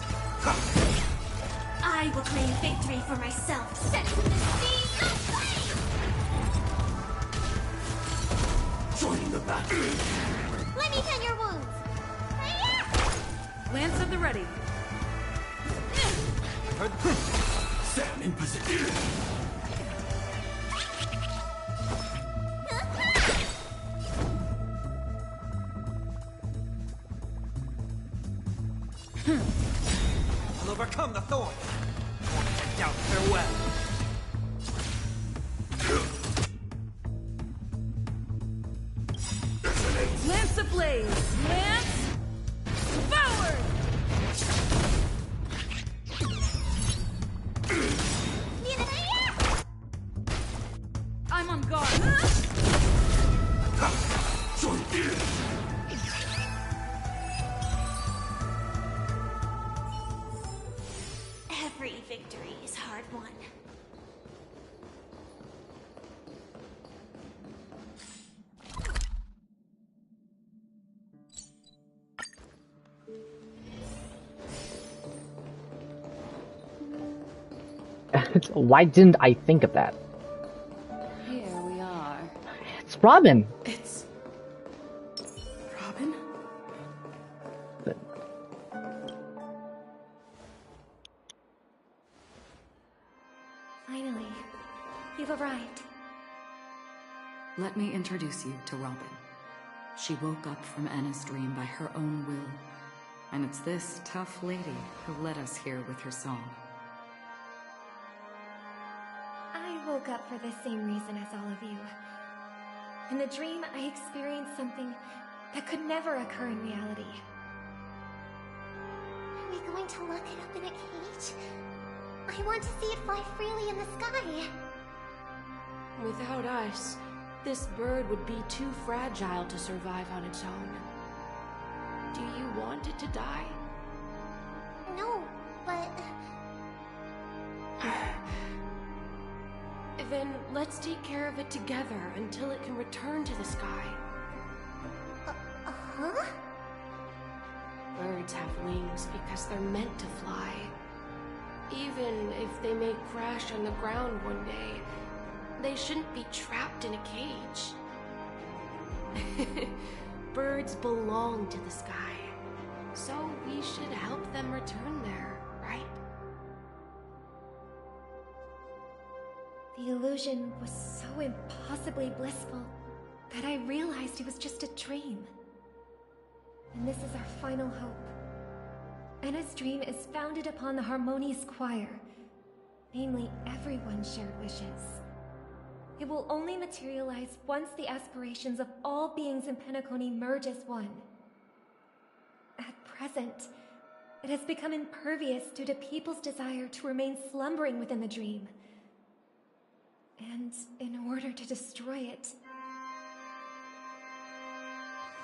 I will claim victory for myself. Set to the sea of flame! Joining the battle. Let me tend your wounds. Lance at the ready. Sam in position. I'll overcome the thorns. Doubt farewell. Lance ablaze! Lance forward! I'm on guard. Every victory is hard won. Why didn't I think of that? Here we are. It's Robin! It's... Robin? Finally, you've arrived. Let me introduce you to Robin. She woke up from Anna's dream by her own will. And it's this tough lady who led us here with her song. I woke up for the same reason as all of you. In the dream, I experienced something that could never occur in reality. Are we going to lock it up in a cage? I want to see it fly freely in the sky. Without us, this bird would be too fragile to survive on its own. Do you want it to die? No, but... Then let's take care of it together until it can return to the sky. Huh? Birds have wings because they're meant to fly. Even if they may crash on the ground one day, they shouldn't be trapped in a cage. Birds belong to the sky, so we should help them return there, right? The illusion was so impossibly blissful that I realized it was just a dream. And this is our final hope. Enna's dream is founded upon the harmonious choir, namely everyone's shared wishes. It will only materialize once the aspirations of all beings in Penacony merge as one. At present, it has become impervious due to people's desire to remain slumbering within the dream. And in order to destroy it,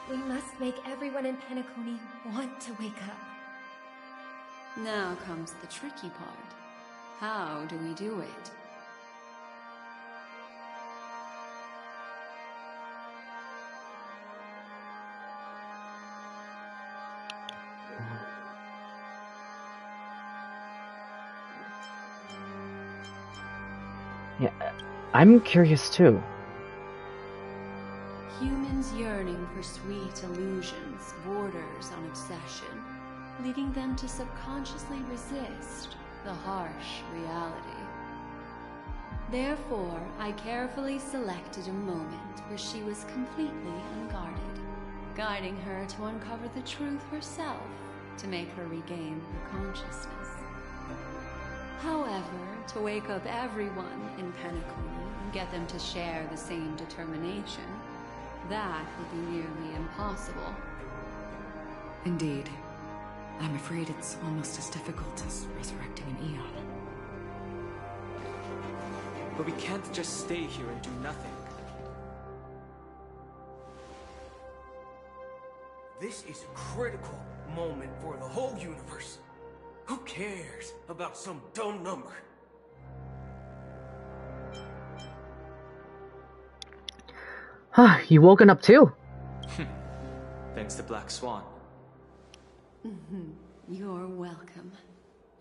we must make everyone in Penacony want to wake up. Now comes the tricky part. How do we do it? Yeah, I'm curious too. Humans yearning for sweet illusions borders on obsession, leading them to subconsciously resist the harsh reality. Therefore, I carefully selected a moment where she was completely unguarded, guiding her to uncover the truth herself to make her regain her consciousness. However, to wake up everyone in Penacony and get them to share the same determination, that would be nearly impossible. Indeed. I'm afraid it's almost as difficult as resurrecting an Eon. But we can't just stay here and do nothing. This is a critical moment for the whole universe. Who cares about some dumb number? Huh, you woken up too? Thanks to Black Swan. You're welcome.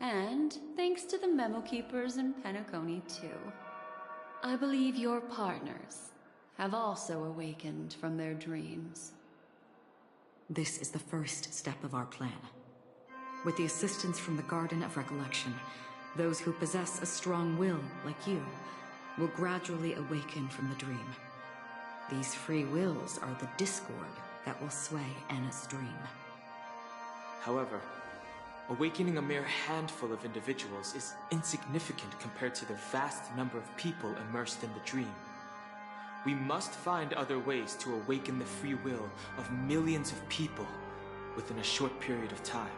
And thanks to the memo keepers in Penacony too. I believe your partners have also awakened from their dreams. This is the first step of our plan. With the assistance from the Garden of Recollection, those who possess a strong will, like you, will gradually awaken from the dream. These free wills are the discord that will sway Anna's dream. However, awakening a mere handful of individuals is insignificant compared to the vast number of people immersed in the dream. We must find other ways to awaken the free will of millions of people within a short period of time.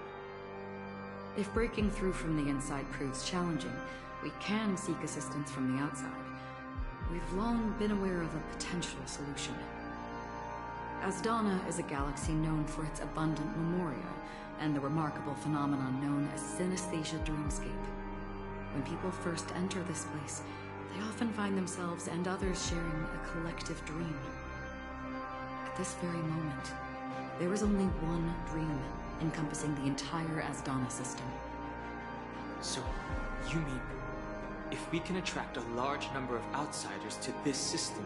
If breaking through from the inside proves challenging, we can seek assistance from the outside. We've long been aware of a potential solution. Asdana is a galaxy known for its abundant memoria and the remarkable phenomenon known as synesthesia dreamscape. When people first enter this place, they often find themselves and others sharing a collective dream. At this very moment, there is only one dream encompassing the entire Asdana system. So, you mean, if we can attract a large number of outsiders to this system,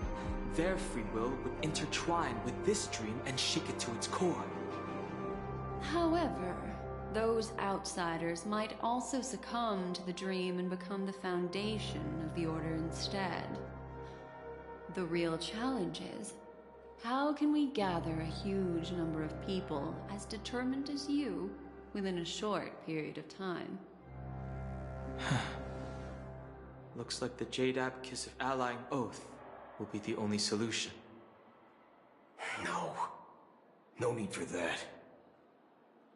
their free will would intertwine with this dream and shake it to its core? However, those outsiders might also succumb to the dream and become the foundation of the Order instead. The real challenge is, how can we gather a huge number of people as determined as you within a short period of time? Looks like the Jade Kiss of Allying Oath will be the only solution. No need for that.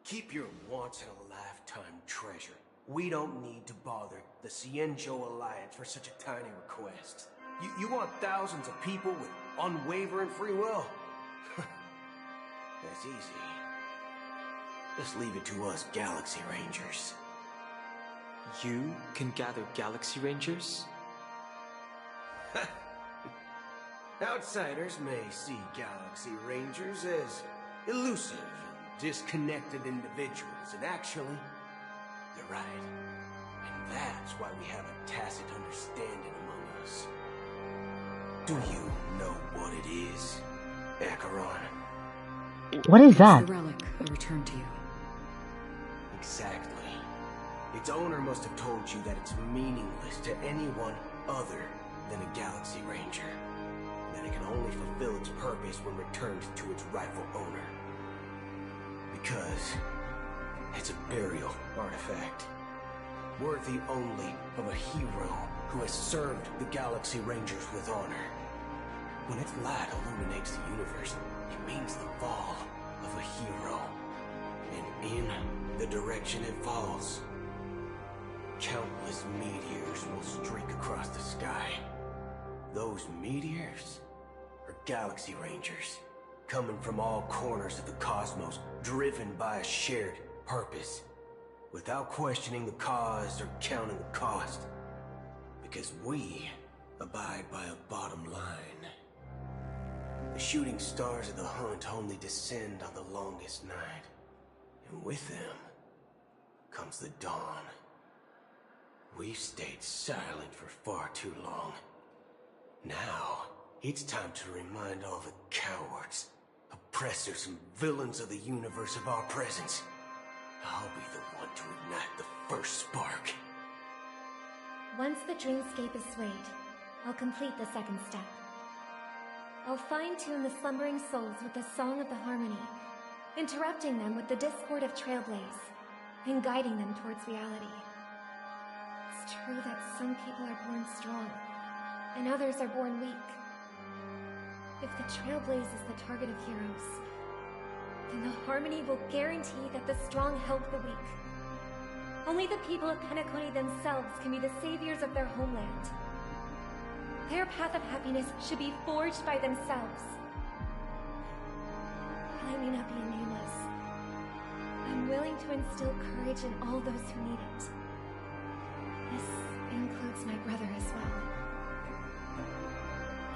Keep your once-in-a-lifetime treasure. We don't need to bother the Cienjo Alliance for such a tiny request. You want thousands of people with unwavering free will? That's easy. Just leave it to us Galaxy Rangers. You can gather Galaxy Rangers? Outsiders may see Galaxy Rangers as elusive and disconnected individuals, and actually, they're right. And that's why we have a tacit understanding among us. Do you know what it is, Acheron? What is that? It's the relic I returned to you. Exactly. Its owner must have told you that it's meaningless to anyone other than a Galaxy Ranger. That it can only only fulfill its purpose when returned to its rightful owner. Because it's a burial artifact, worthy only of a hero who has served the Galaxy Rangers with honor. When its light illuminates the universe, it means the fall of a hero. And in the direction it falls, countless meteors will streak across the sky. Those meteors are Galaxy Rangers, coming from all corners of the cosmos, driven by a shared purpose, without questioning the cause or counting the cost. Because we abide by a bottom line. The shooting stars of the hunt only descend on the longest night, and with them comes the dawn. We've stayed silent for far too long. Now, it's time to remind all the cowards, oppressors, and villains of the universe of our presence. I'll be the one to ignite the first spark. Once the dreamscape is swayed, I'll complete the second step. I'll fine-tune the slumbering souls with the Song of the Harmony, interrupting them with the discord of Trailblaze, and guiding them towards reality. It's true that some people are born strong, and others are born weak. If the Trailblaze is the target of heroes, then the Harmony will guarantee that the strong help the weak. Only the people of Penacony themselves can be the saviors of their homeland. Their path of happiness should be forged by themselves. While I may not be a nameless, I'm willing to instill courage in all those who need it. This includes my brother as well.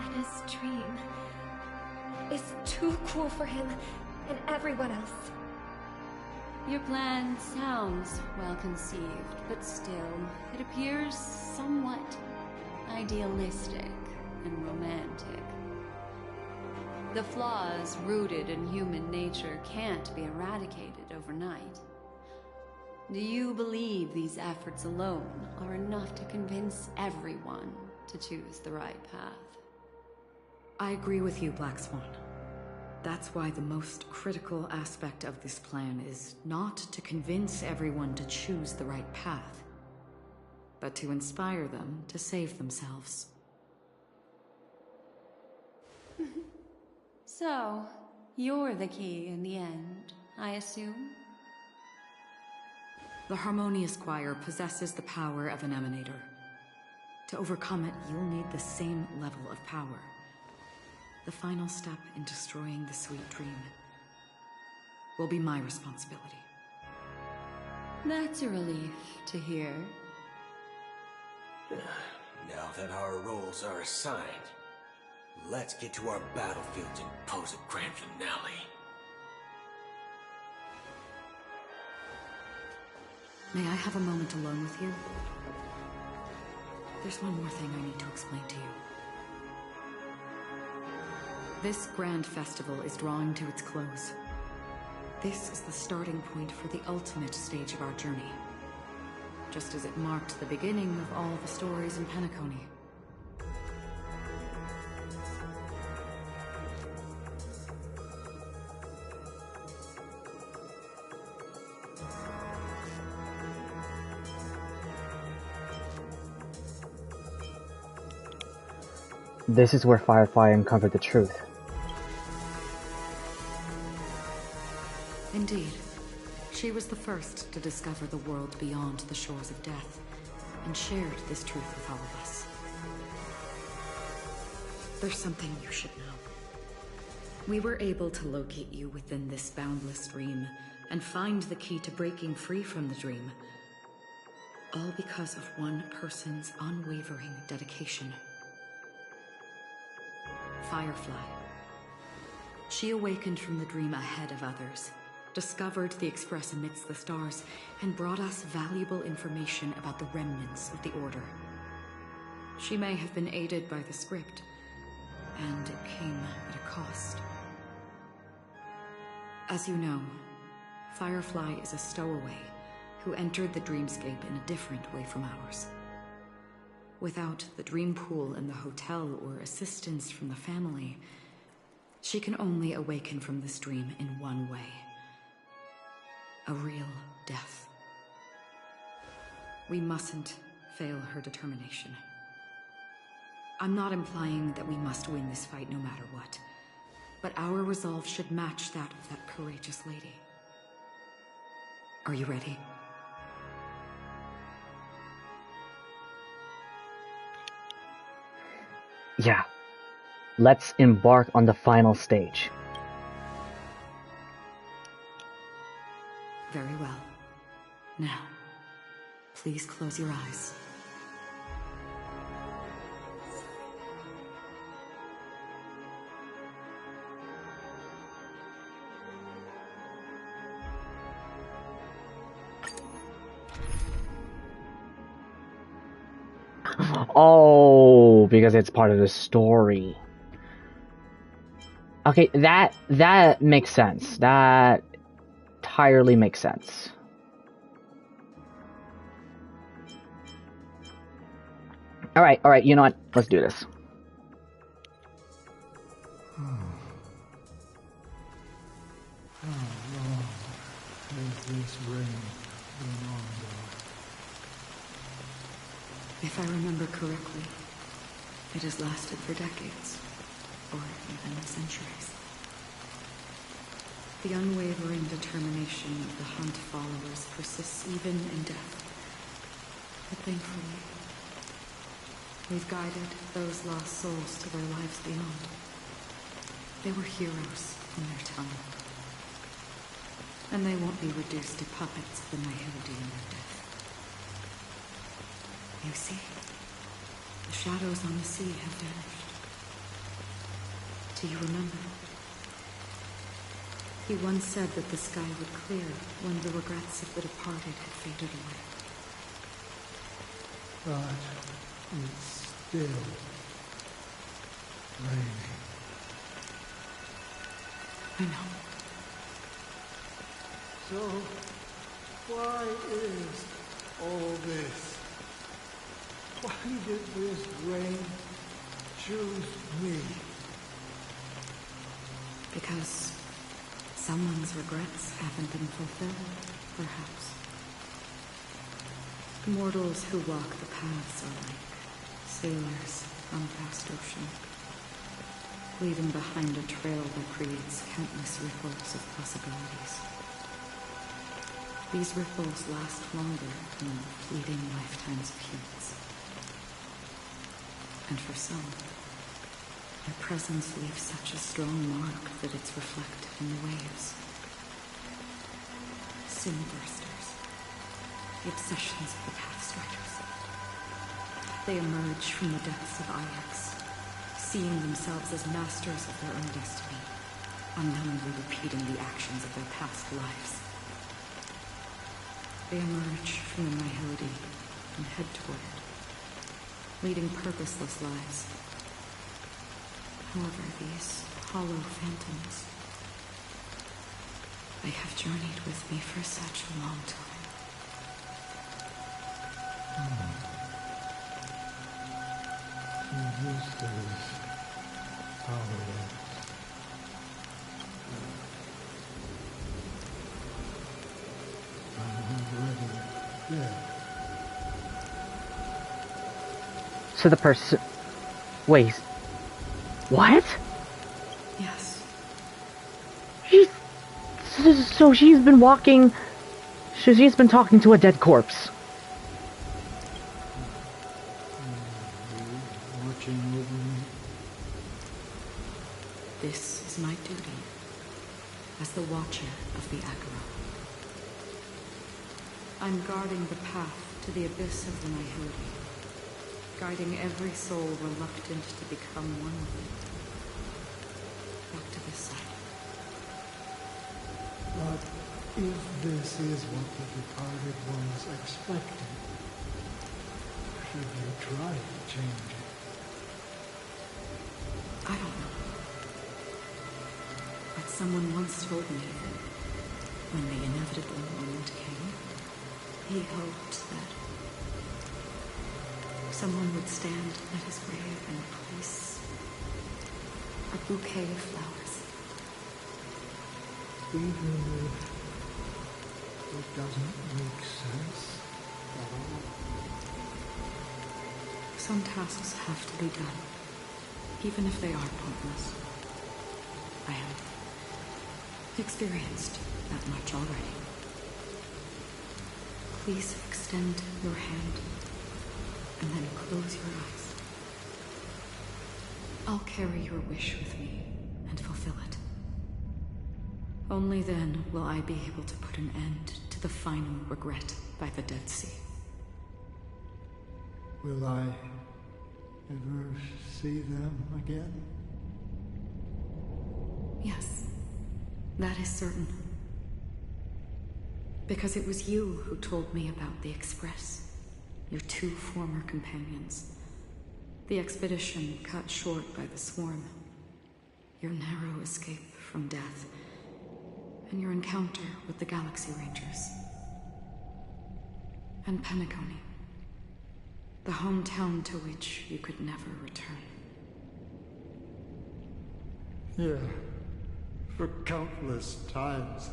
Anna's dream is too cool for him and everyone else. Your plan sounds well conceived, but still, it appears somewhat idealistic and romantic. The flaws rooted in human nature can't be eradicated overnight. Do you believe these efforts alone are enough to convince everyone to choose the right path? I agree with you, Black Swan. That's why the most critical aspect of this plan is not to convince everyone to choose the right path, but to inspire them to save themselves. So, you're the key in the end, I assume? The Harmonious Choir possesses the power of an emanator. To overcome it, you'll need the same level of power. The final step in destroying the sweet dream will be my responsibility. That's a relief to hear. Now that our roles are assigned, let's get to our battlefields and pose a grand finale. May I have a moment alone with you? There's one more thing I need to explain to you. This grand festival is drawing to its close. This is the starting point for the ultimate stage of our journey. Just as it marked the beginning of all the stories in Penacony. This is where Firefly uncovered the truth. Indeed. She was the first to discover the world beyond the shores of death, and shared this truth with all of us. There's something you should know. We were able to locate you within this boundless dream, and find the key to breaking free from the dream. All because of one person's unwavering dedication. Firefly. She awakened from the dream ahead of others, discovered the Express amidst the stars, and brought us valuable information about the remnants of the Order. She may have been aided by the script, and it came at a cost. As you know, Firefly is a stowaway who entered the dreamscape in a different way from ours. Without the dream pool in the hotel or assistance from the family, she can only awaken from this dream in one way. A real death. We mustn't fail her determination. I'm not implying that we must win this fight no matter what, but our resolve should match that of that courageous lady. Are you ready? Yeah. Let's embark on the final stage. Very well. Now, please close your eyes. Oh, because it's part of the story. Okay, that makes sense. That entirely makes sense. Alright, you know what? Let's do this. How long has this rain been on, though? If I remember correctly, it has lasted for decades, or even centuries. The unwavering determination of the Hunt followers persists even in death. But thankfully, we've guided those lost souls to their lives beyond. They were heroes in their time. And they won't be reduced to puppets of the Nihility in their death. You see, the shadows on the sea have vanished. Do you remember? He once said that the sky would clear when the regrets of the departed had faded away. But it's still raining. I know. So, why is all this? Why did this rain choose me? Because someone's regrets haven't been fulfilled, perhaps. Mortals who walk the paths are like sailors on a vast ocean, leaving behind a trail that creates countless ripples of possibilities. These ripples last longer than fleeting lifetimes of humans. And for some, their presence leaves such a strong mark that it's reflected in the waves. Sinbursters, the obsessions of the Pathstriders. They emerge from the depths of Ix, seeing themselves as masters of their own destiny, unknowingly repeating the actions of their past lives. They emerge from the Nihility and head toward it, leading purposeless lives. However, these hollow phantoms, they have journeyed with me for such a long time. So this is how it ends. I'm already dead. So the person... Wait. What? Yes. So she's been walking... She's been talking to a dead corpse. Watching over me. This is my duty as the Watcher of the Agora. I'm guarding the path to the abyss of the Nihility, guiding every soul reluctant to become one with it. Back to this side. But if this is what the departed ones expected, should you try to change it? I don't know. But someone once told me that when the inevitable moment came, he hoped that someone would stand at his grave and place a bouquet of flowers. Even if it doesn't make sense at all. Some tasks have to be done, even if they are pointless. I have experienced that much already. Please extend your hand and then close your eyes. I'll carry your wish with me and fulfill it. Only then will I be able to put an end to the final regret by the Dead Sea. Will I ever see them again? Yes, that is certain. Because it was you who told me about the Express, your 2 former companions. The expedition cut short by the swarm, your narrow escape from death, and your encounter with the Galaxy Rangers. And Penacony, the hometown to which you could never return. Yeah, for countless times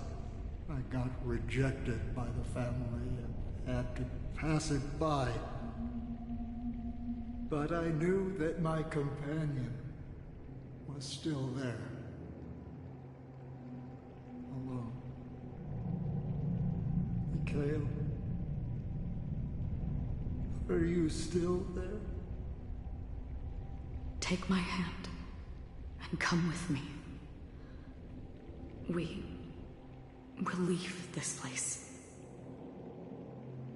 I got rejected by the family and had to pass it by. But I knew that my companion was still there. Alone. Mikhail, are you still there? Take my hand and come with me. We will leave this place.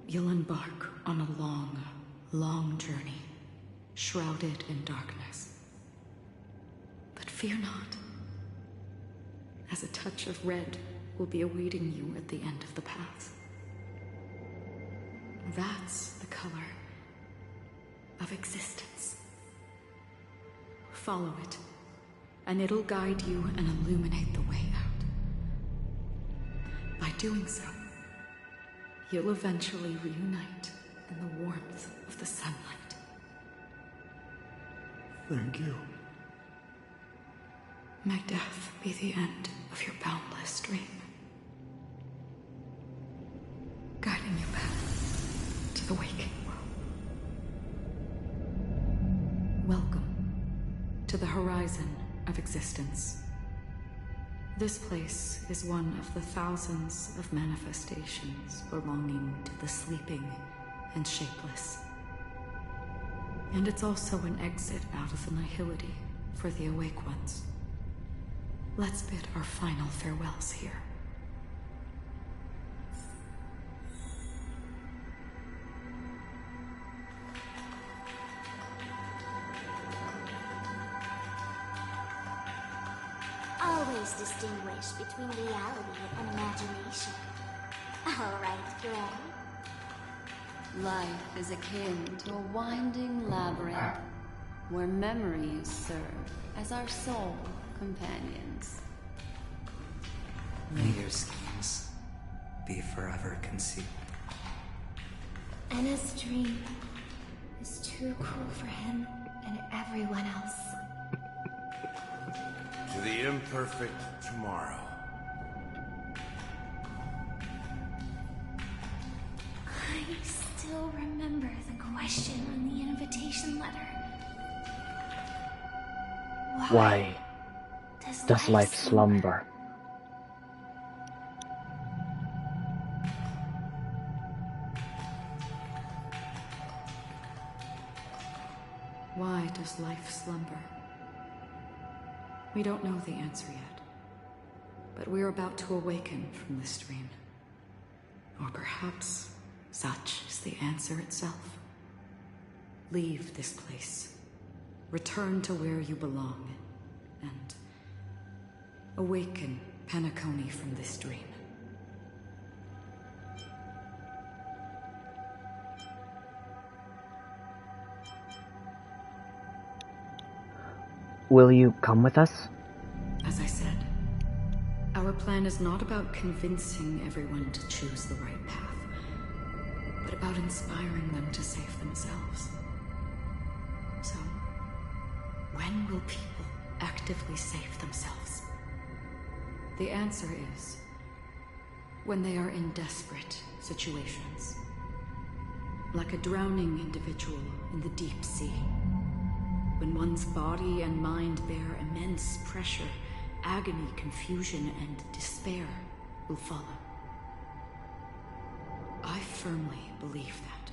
You'll embark on a long, long journey, shrouded in darkness. But fear not, as a touch of red will be awaiting you at the end of the path. That's the color of existence. Follow it, and it'll guide you and illuminate the way out. By doing so, you'll eventually reunite in the warmth of the sunlight. Thank you. May death be the end of your boundless dream, guiding you back to the waking world. Welcome to the horizon of existence. This place is one of the thousands of manifestations belonging to the sleeping and shapeless. And it's also an exit out of the nihility for the awake ones. Let's bid our final farewells here. Always distinguish between reality and imagination. All right, Gray. Life is akin to a winding labyrinth where memories serve as our sole companions. May your schemes be forever concealed. Anna's dream is too cruel for him and everyone else. To the imperfect tomorrow. I still remember the question on the invitation letter. Why does life slumber? Why does life slumber? We don't know the answer yet, but we're about to awaken from this dream. Or perhaps such is the answer itself. Leave this place, return to where you belong, and awaken Penacony from this dream. Will you come with us? As I said, our plan is not about convincing everyone to choose the right path, but about inspiring them to save themselves. When will people actively save themselves? The answer is when they are in desperate situations. Like a drowning individual in the deep sea. When one's body and mind bear immense pressure, agony, confusion, and despair will follow. I firmly believe that.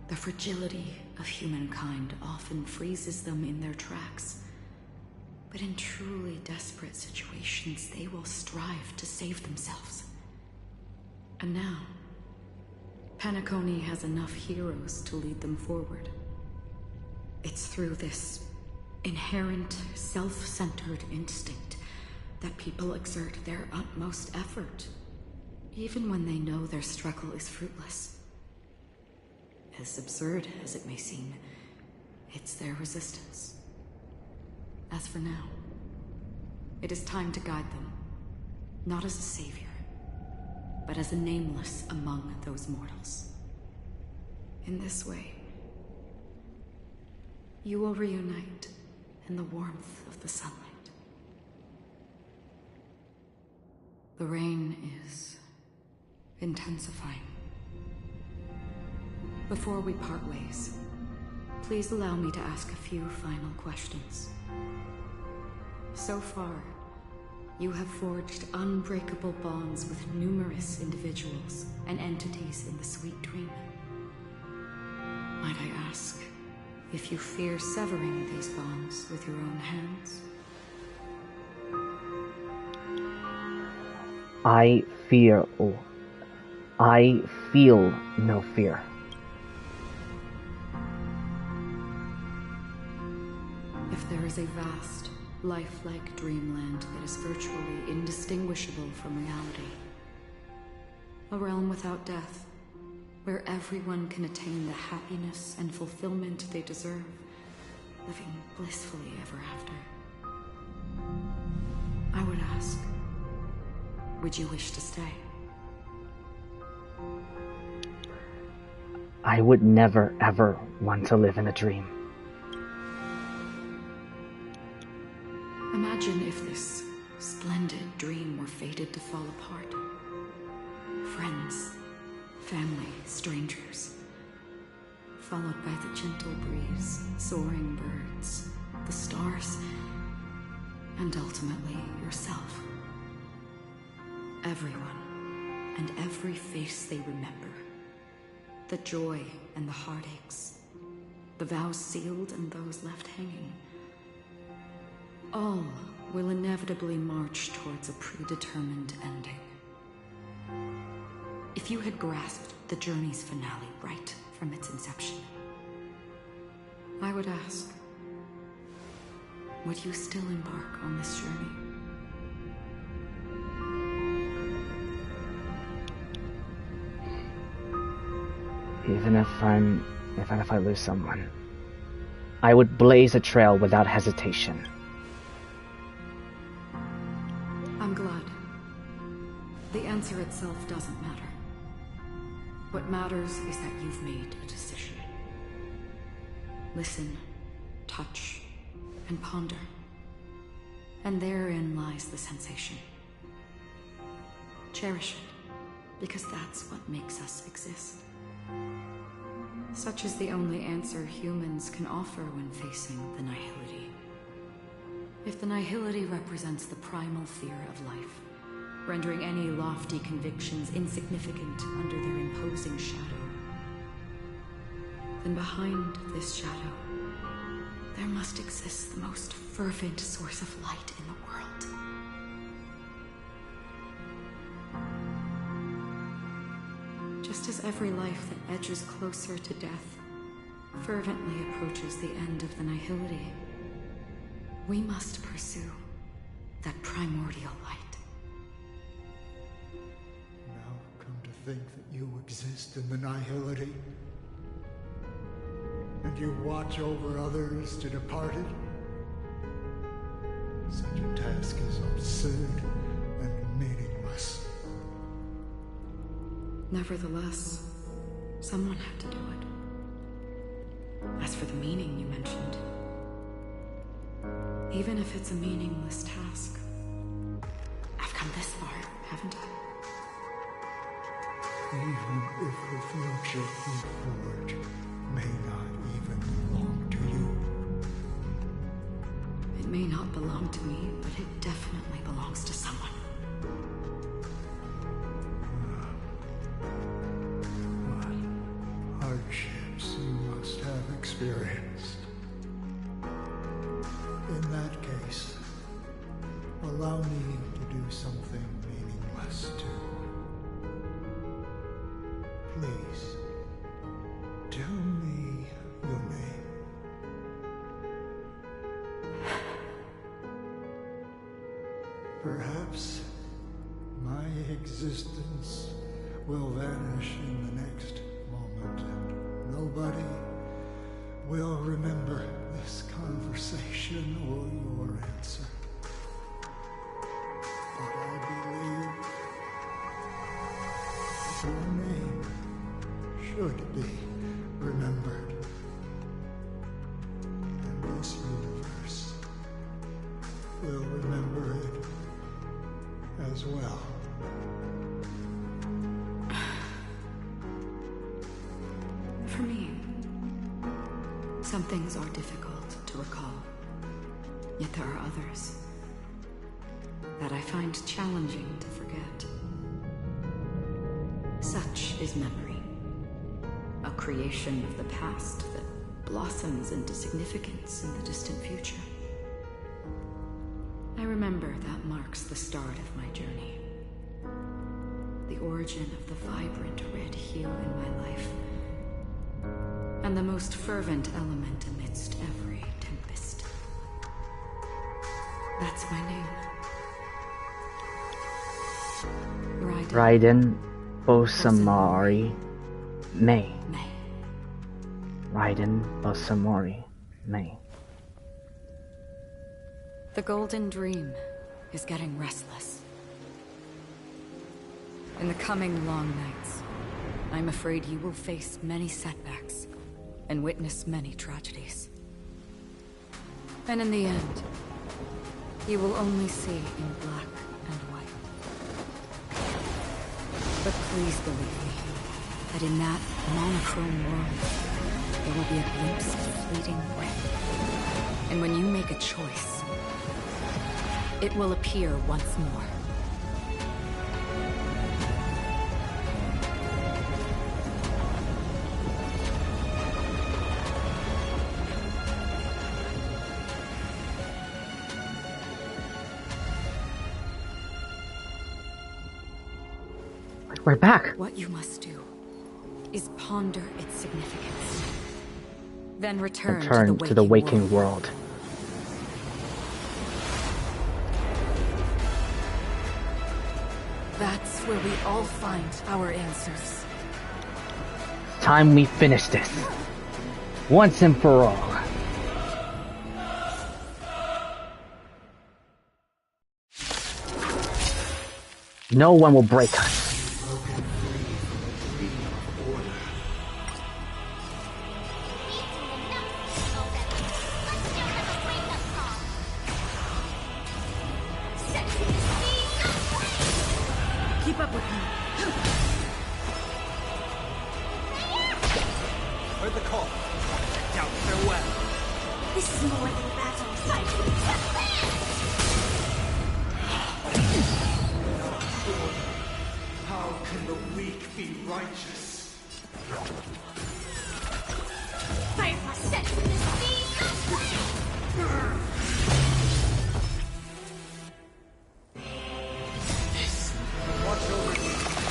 The fragility of humankind often freezes them in their tracks. But in truly desperate situations, they will strive to save themselves. And now, Penacony has enough heroes to lead them forward. It's through this inherent, self-centered instinct that people exert their utmost effort, even when they know their struggle is fruitless. As absurd as it may seem, it's their resistance. As for now, it is time to guide them, not as a savior, but as a nameless among those mortals. In this way, you will reunite in the warmth of the sunlight. The rain is intensifying. Before we part ways, please allow me to ask a few final questions. So far, you have forged unbreakable bonds with numerous individuals and entities in the Sweet Dream. Might I ask if you fear severing these bonds with your own hands? I feel no fear. If there is a vast, lifelike dreamland that is virtually indistinguishable from reality, a realm without death, where everyone can attain the happiness and fulfillment they deserve, living blissfully ever after, I would ask, would you wish to stay? I would never, ever want to live in a dream. Imagine if this splendid dream were fated to fall apart. Friends, family, strangers, followed by the gentle breeze, soaring birds, the stars, and ultimately yourself. Everyone, and every face they remember. The joy and the heartaches, the vows sealed and those left hanging. All will inevitably march towards a predetermined ending. If you had grasped the journey's finale right from its inception, I would ask, would you still embark on this journey? Even if I lose someone, I would blaze a trail without hesitation. I'm glad. The answer itself doesn't matter. What matters is that you've made a decision. Listen, touch, and ponder. And therein lies the sensation. Cherish it, because that's what makes us exist. Such is the only answer humans can offer when facing the nihility. If the nihility represents the primal fear of life, rendering any lofty convictions insignificant under their imposing shadow, then behind this shadow, there must exist the most fervent source of light in the world. Just as every life that edges closer to death fervently approaches the end of the nihility, we must pursue that primordial light. Now come to think that you exist in the nihility, and you watch over others to depart it. Such a task is absurd and meaningless. Nevertheless, someone had to do it. As for the meaning you mentioned, Even if it's a meaningless task. I've come this far, haven't I? Even if the future we forge may not even belong to you. It may not belong to me, but it definitely belongs to someone. What hardships you must have experienced. In that case, allow me to do something meaningless too. Please, tell me your name. Perhaps my existence will vanish in the next moment, and nobody will remember this conversation or your answer. But I believe that your name should be remembered. And this universe will remember it as well. For me, some things are difficult to recall. Yet there are others that I find challenging to forget. Such is memory, a creation of the past that blossoms into significance in the distant future. I remember that marks the start of my journey. The origin of the vibrant red hue in my life, and the most fervent element amidst every tempest. That's my name. Raiden Bosamari May. Raiden Bosamori May. The Golden Dream is getting restless. In the coming long nights, I'm afraid you will face many setbacks and witness many tragedies. And in the end, you will only see in black and white. But please believe me, that in that monochrome world, there will be a glimpse of fleeting red. And when you make a choice, it will appear once more. We're back. What you must do is ponder its significance. Then return to the waking world. That's where we all find our answers. Time we finish this. Once and for all. No one will break us. Keep up with me. Heard the call. Doubt farewell. This is more than battle. Fight! How can the weak be righteous? 5% for this beast! Watch over me.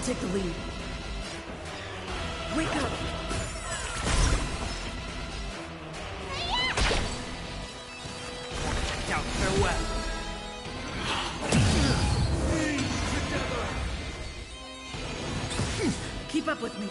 take the lead. Wake up! Check out farewell. Keep up with me.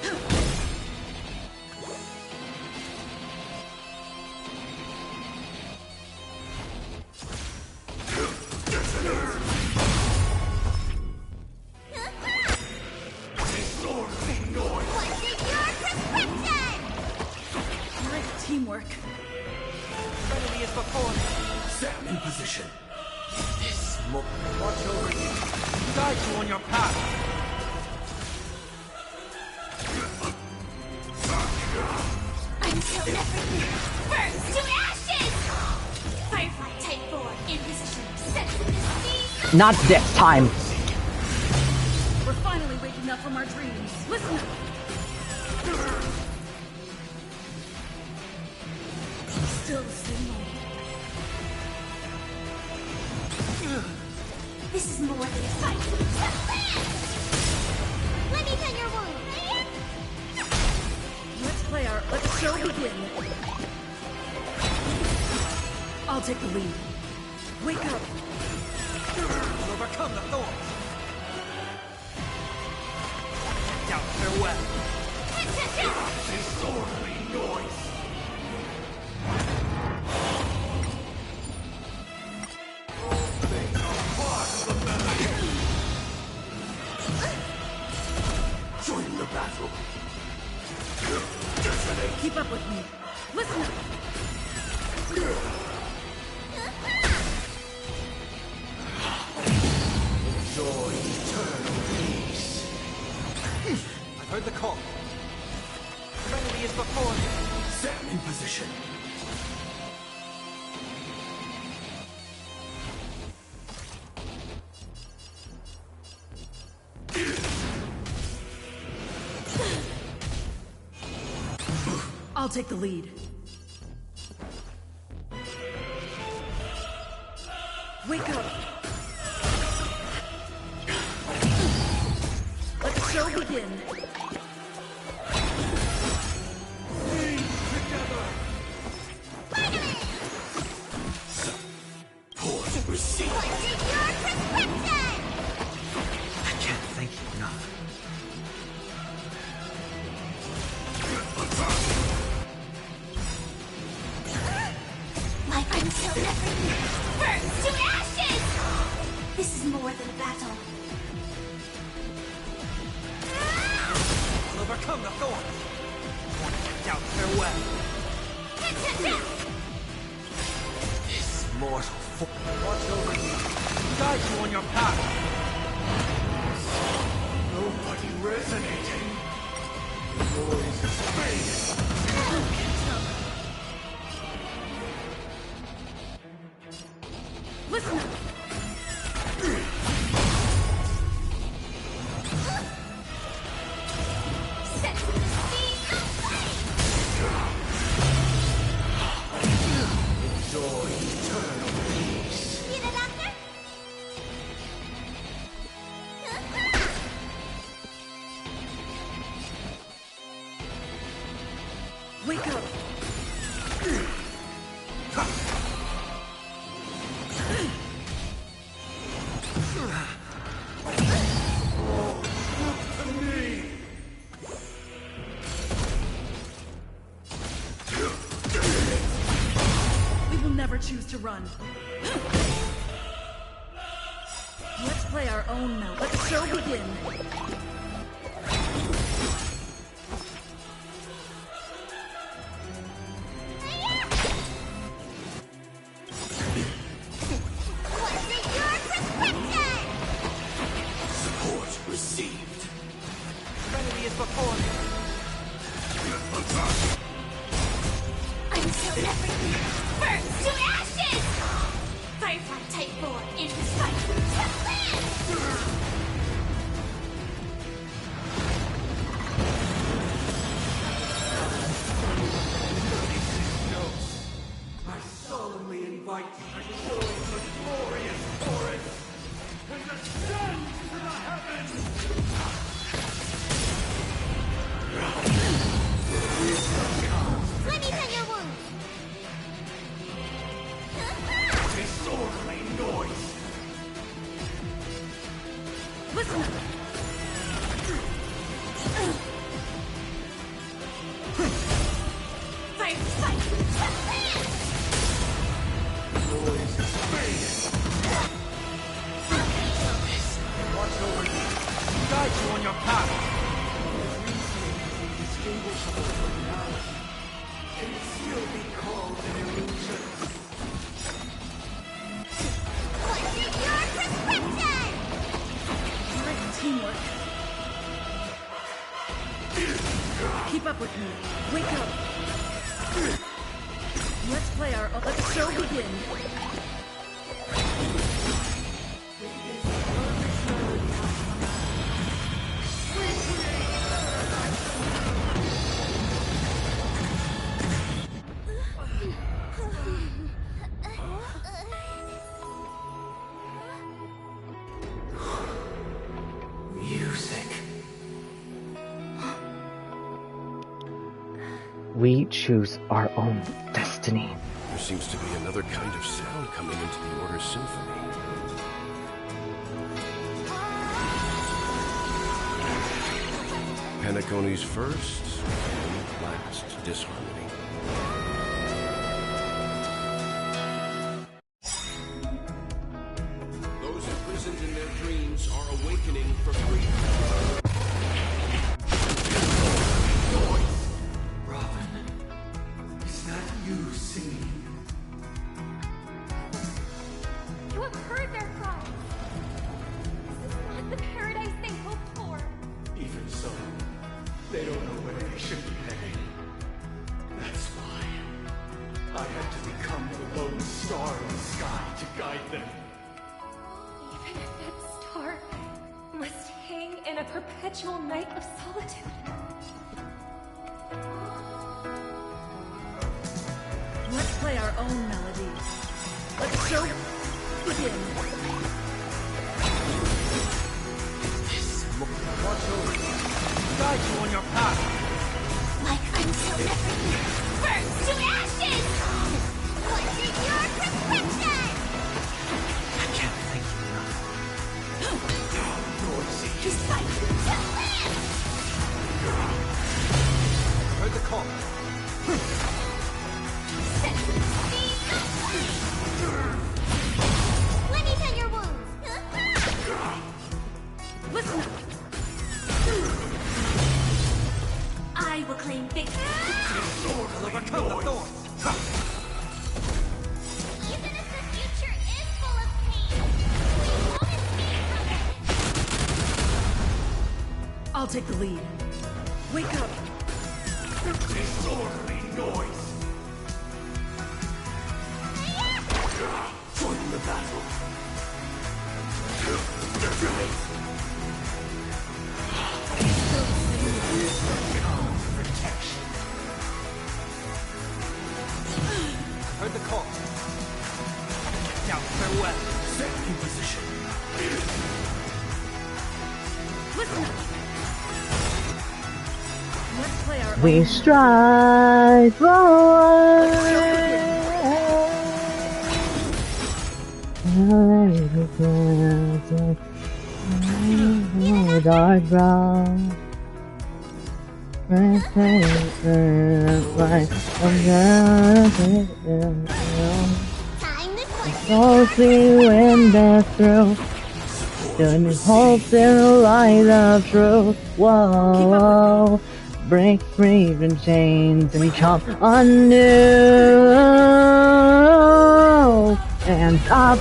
Great teamwork. Enemy is before me. Set in position. This smoke. Watch over you. Guide you on your path. Until everything burns to ashes! Firefly Type 4 in position. Sense of the Not this time. We're finally waking up from our dreams. Listen up. Still the same way. This is more than a fight. Let me tend your wound. Let the show begin. I'll take the lead. Wake up. Overcome the thorns. Check out farewell. Disorderly noise. They are part of the melody. Join the battle. Keep up with me. Listen up. Enjoy eternal peace. I've heard the call. The enemy is before me. Set in position. I'll take the lead. Wake up. Let the show begin. Support received. I can't thank you enough. Life until everything burns to ashes! This is more than a battle. I'll overcome the thorns. Check out farewell. This mortal foot. Watch over you. Guide you on your path. Nobody resonating. The noise is fading. Listen up. Set to the speed of light! Enjoy eternal peace. Need a doctor? Wake up. We will never choose to run. Let's play our own now. Let the show begin. Support received. The enemy is before me. Until everything burns to ashes! Firefly Type 4 in this fight. I solemnly invite you to join the glorious forest and ascend to the heavens! Noise is fading. Watch over you. Guide you on your path. Indistinguishable from reality. Can it still be called an illusion? What's your prescription? Great teamwork. Keep up with me. Wake up. Let's play our... Let the show begin. Music. We choose our own destiny. There seems to be another kind of sound coming into the Order's symphony. Penacony's first and last disharmony. Those imprisoned in their dreams are awakening for freedom. Is that you singing? You have heard their cries. This is not the paradise they hoped for. Even so, they don't know where they should be heading. That's why I had to become the lone star in the sky to guide them. Even if that star must hang in a perpetual night of solitude. Let's play our own melody. Let the show begin. Watch over you. Guide you on your path. Like until everything burns to ashes! What's your prescription? I can't thank you enough. Noisy. Just fight to live! Heard the call. Let me tend your wounds. Listen up. I will claim victory. Sword will overcome the thorn. Even if the future is full of pain, we won't escape from it. I'll take the lead. Wake up. Disorderly noise. Join the battle. Protection. Heard the call. Get down, farewell. Set in position. Listen up. Let's play our We own strive forward. Dark brown. So see when death through. Turn hopes in the light of truth. Whoa. Break free from chains and come anew. And up.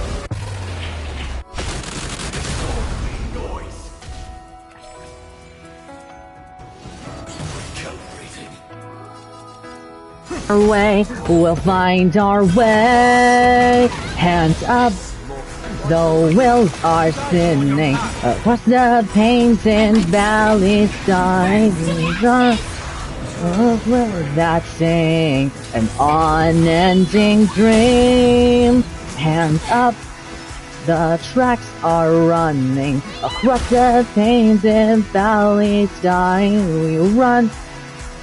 Our way, we'll find our way. Hands up, the wills are sinning across the pains and valleys, diving will that sing an unending dream. Hands up, the tracks are running across the pains and valleys, dying. We run.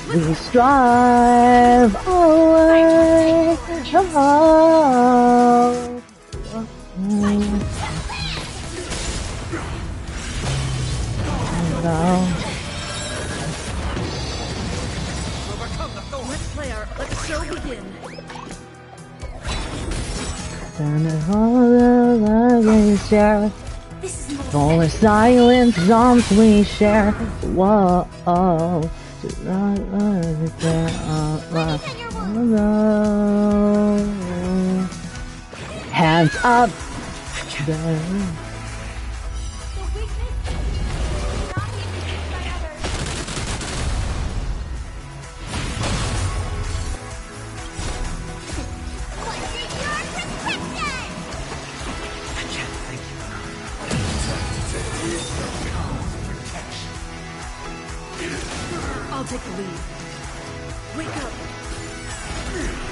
We strive away. Oh. Let's show begin. All the silent songs we share. Whoa. Hands up. I'll take the lead. Wake up.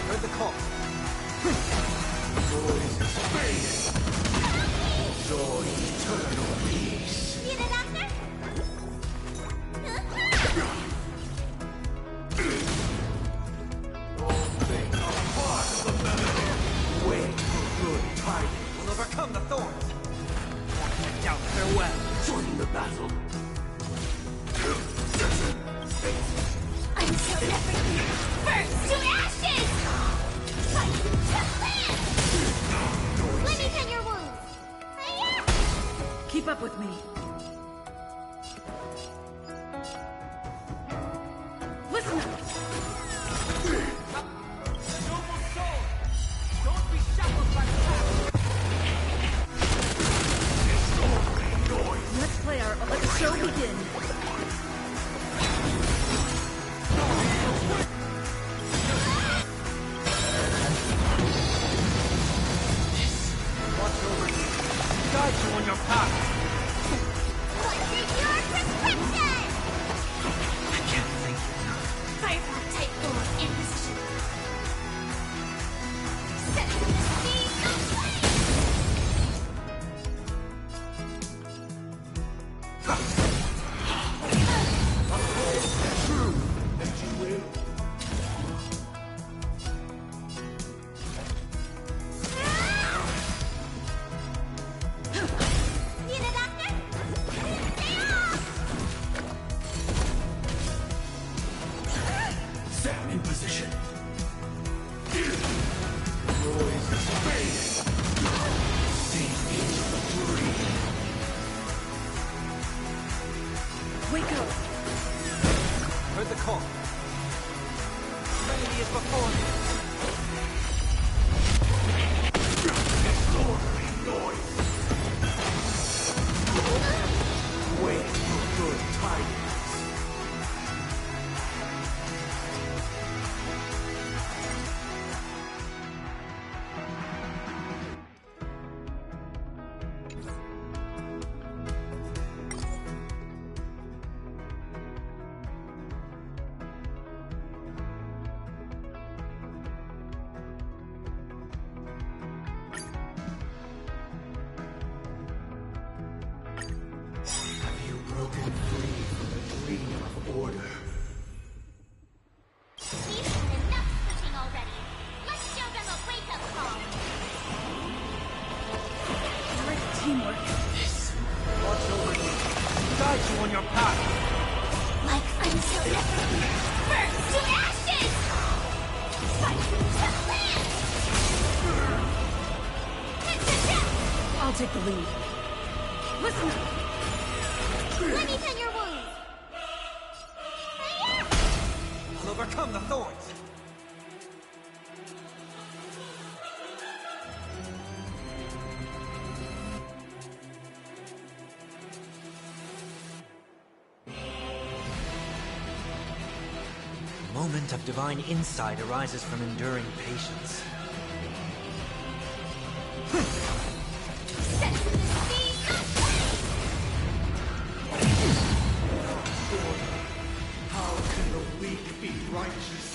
Heard the call. Enjoy eternal peace. Need a doctor? All things are part of the melody. Wait for good tidings. We'll overcome the thorns. Down farewell. Join the battle. Until everything burns to ashes! Fight to live! Let me tend your wounds. Keep up with me. Listen up. Noble soul, don't be shackled by the past. Let's show begin. Watch over you. Guide you on your path. What's your prescription? I can't think. Firefly type form in position. Set to the speed of light! True that you will. Need a doctor? Sam in position. Noise is fading. Sink into the dream. Wake up. Heard the call. Remedy is before me. Disorderly noise. Wait for good tidings. Have you broken free from the dream of order? We've had enough pushing already. Let's show them a wake-up call. Great teamwork. Watch over you. Guide you on your path. Like until everything burns to ashes! Fight to live! Head to death! I'll take the lead. Listen up. Let me tend your wounds. We'll overcome the thorns. A moment of divine insight arises from enduring patience. Set to the speed of How can the weak be righteous?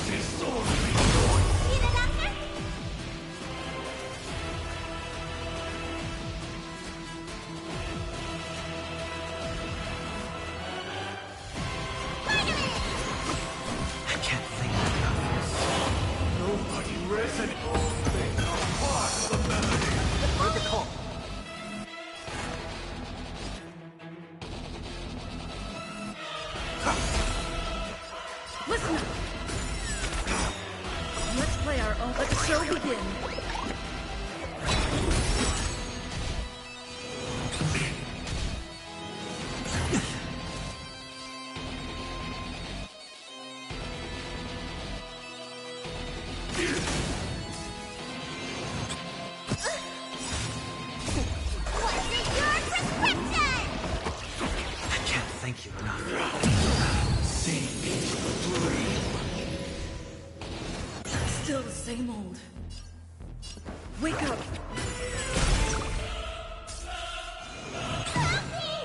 Disorderly noise. Need a doctor? I can't think enough. Nobody resonates. All things are part of the melody. Heard the call. Listen up. Let's play our own. Let the show begin. Thank you enough. Still the same old. Wake up!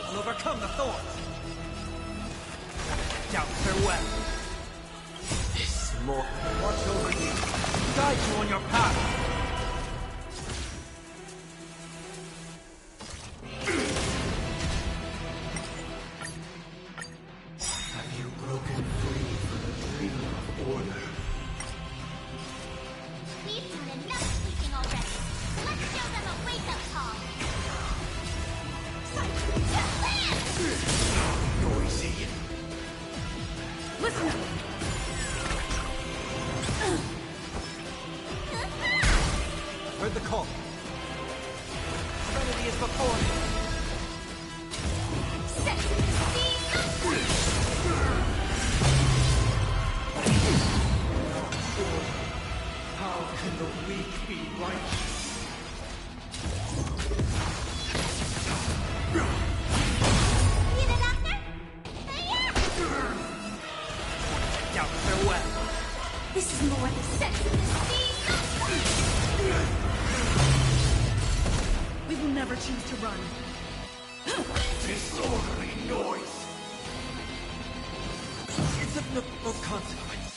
I'll overcome the thorns. Doubt farewell. This more watch over you. Guide you on your path. Heard the call. Serenity is before me. How can the weak be righteous? Doubt farewell. This is more the sense of the sea. We will never choose to run. Disorderly noise. It's of no consequence.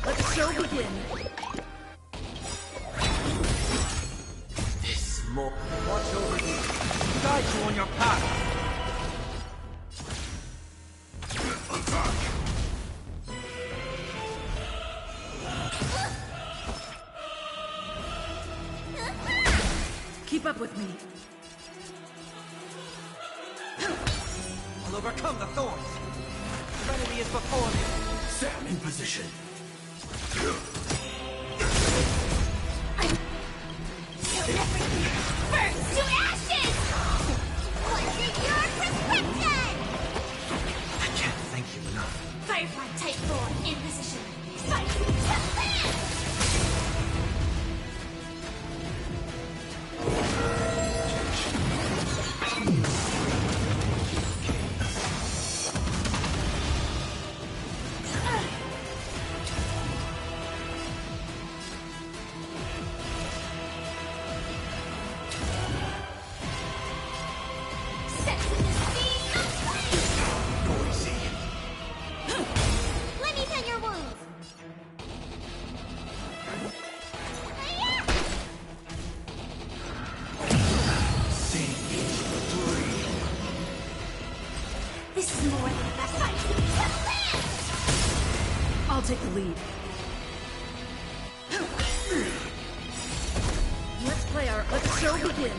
Let the show begin. This more watch over you. Guide you on your path. Keep up with me. I'll overcome the thorns. Serenity is before me. Stand in position. Burns to ashes! What's in your prescription? I can't thank you enough. Firefly Type 4 in position. Fight to land! Let me tend your wounds. This is more than a fight. I'll take the lead. Let's play our. Let the show begin.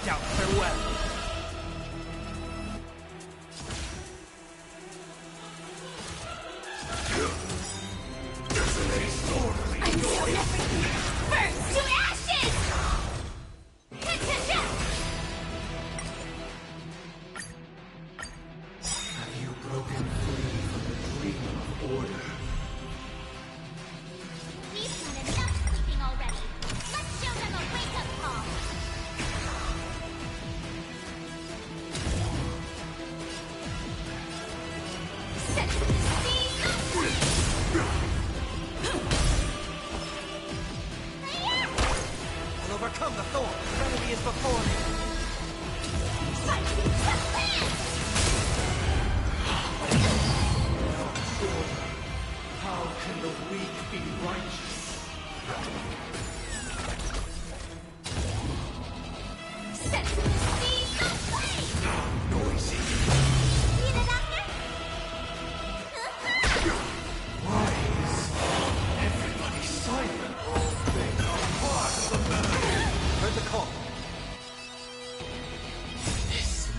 Doubt farewell. Burns to ashes! Have you broken free from the dream of order? We've done enough sleeping already. Let's show them a wake-up call.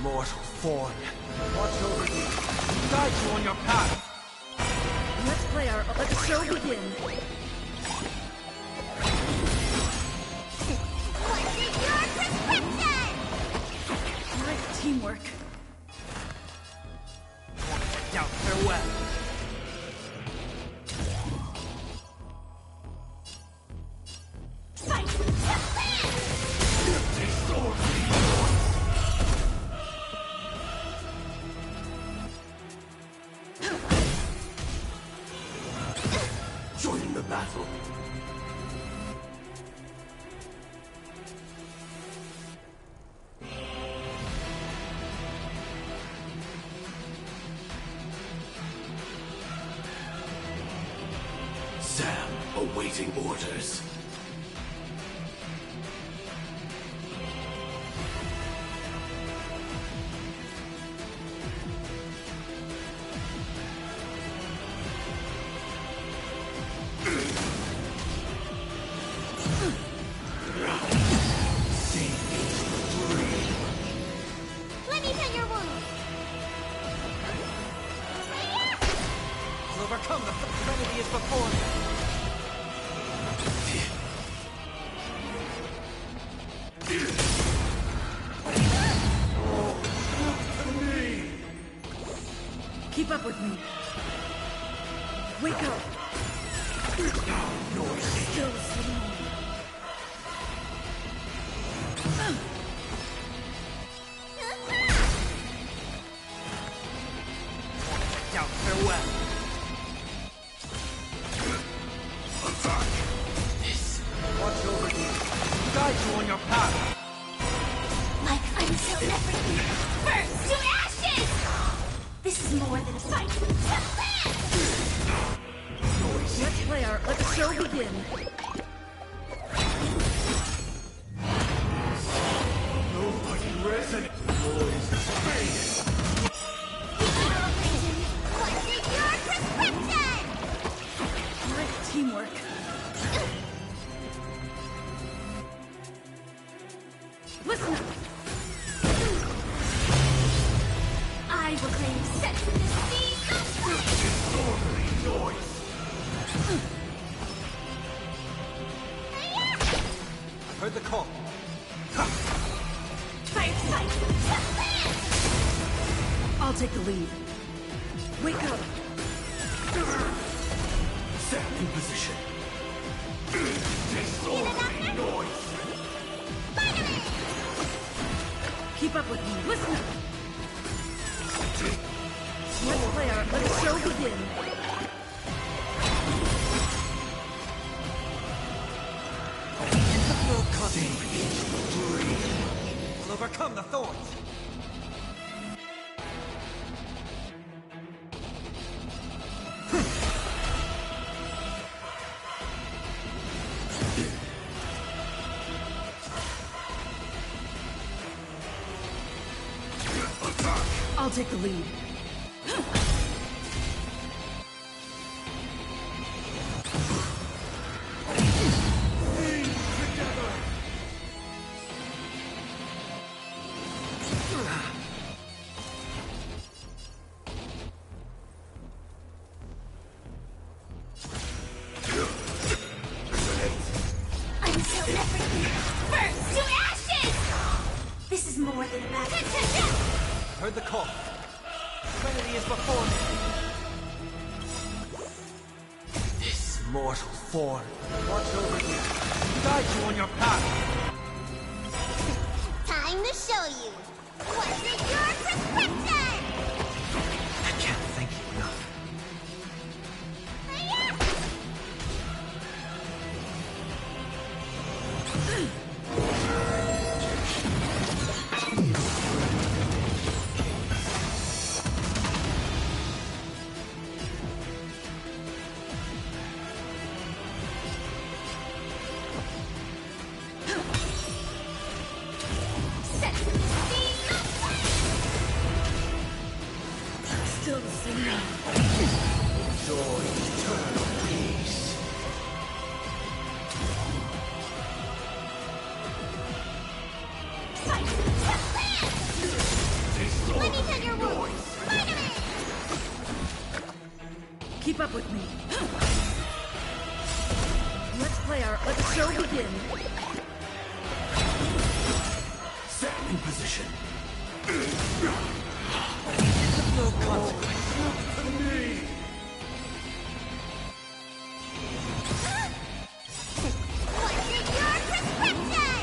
mortal form. Watch over you. Guide you on your path. Let the show begin. What's in your prescription? Nice teamwork. Now, farewell. Join the battle. Sam, awaiting orders. Let me tend your wound. I'll overcome the remedy is before me. Keep up with me. Wake up. Still small. Now, farewell. Attack! Watch over you. Guide you on your path. Like until everything burns to ashes! This is more than a fight. Let the show begin. Nobody resonates. Noise is fading. What's in your prescription? Nice teamwork. Listen up. I will claim sense in this sea. Disorderly noise. I've heard the call. Fight! I'll take the lead. Wake up. Sam in position. Disorderly noise. Keep up with me. Listen up. Let the show begin. We'll overcome the thorns. I'll take the lead. Until everything burns to ashes! This is more than a battle. Heard the call. Serenity is before me. This mortal form. Watch over you. Guide you on your path. Time to show you. What's in your prescription? I can't thank you enough. up with me. Let's play our... Let the show begin. Set in position. It's of no consequence. To me. What's in your prescription?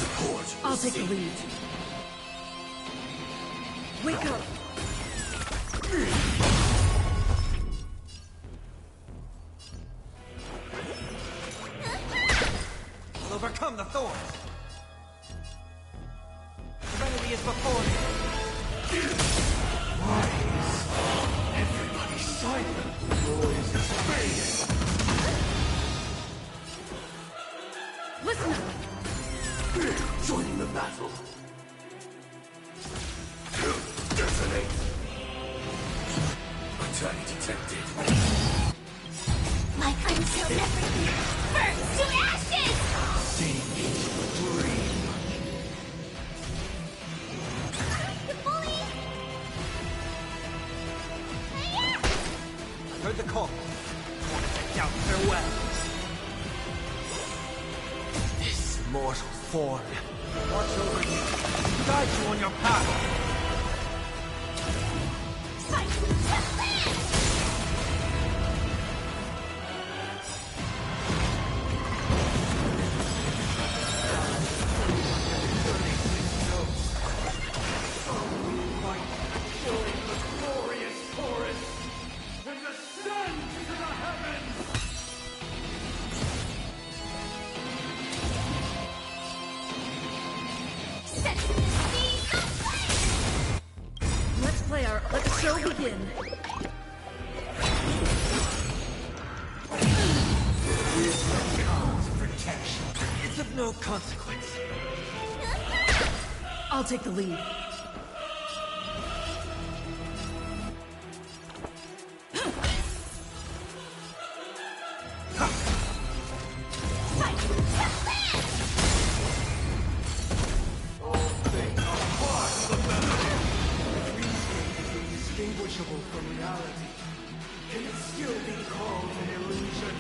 Support. I'll take the lead. Wake up. We'll overcome the thorns. Serenity is before you. Why is everybody silent? The noise is fading. Listen up. Joining the battle. Detonate. Attack detected. Like until everything burns to ashes! See me dream. The bully! I heard the call. Take out farewell. This mortal form. Watch over you. Guide you on your path. Fight to land! Let's play our... Let the show begin. Protection. It's of no consequence. I'll take the lead. Indistinguishable from reality. Can it still be called an illusion?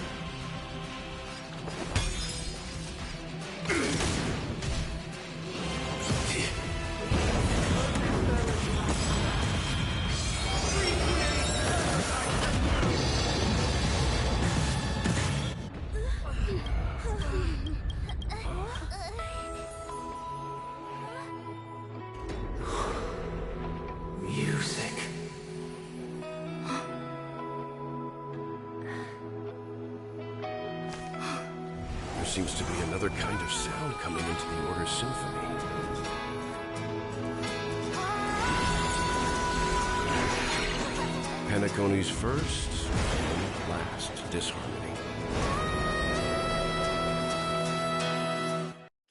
Music. There seems to be another kind of sound coming into the Order's symphony. Penacony's first and last disharmony.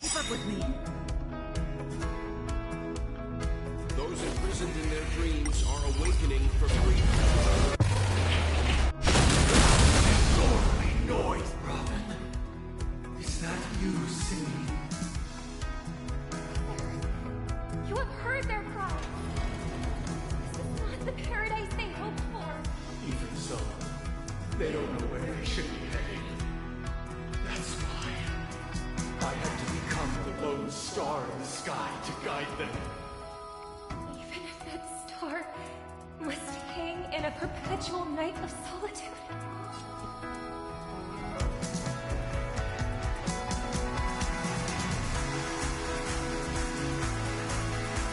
Keep up with me. Those imprisoned in their dreams are awakening for freedom. Disorderly noise, Robin. Is that you singing? You have heard their cry. This is not the paradise they hoped for. Even so, they don't know where they should be heading. That's why I had to become the lone star in the sky to guide them. Even if that star must hang in a perpetual night of solitude.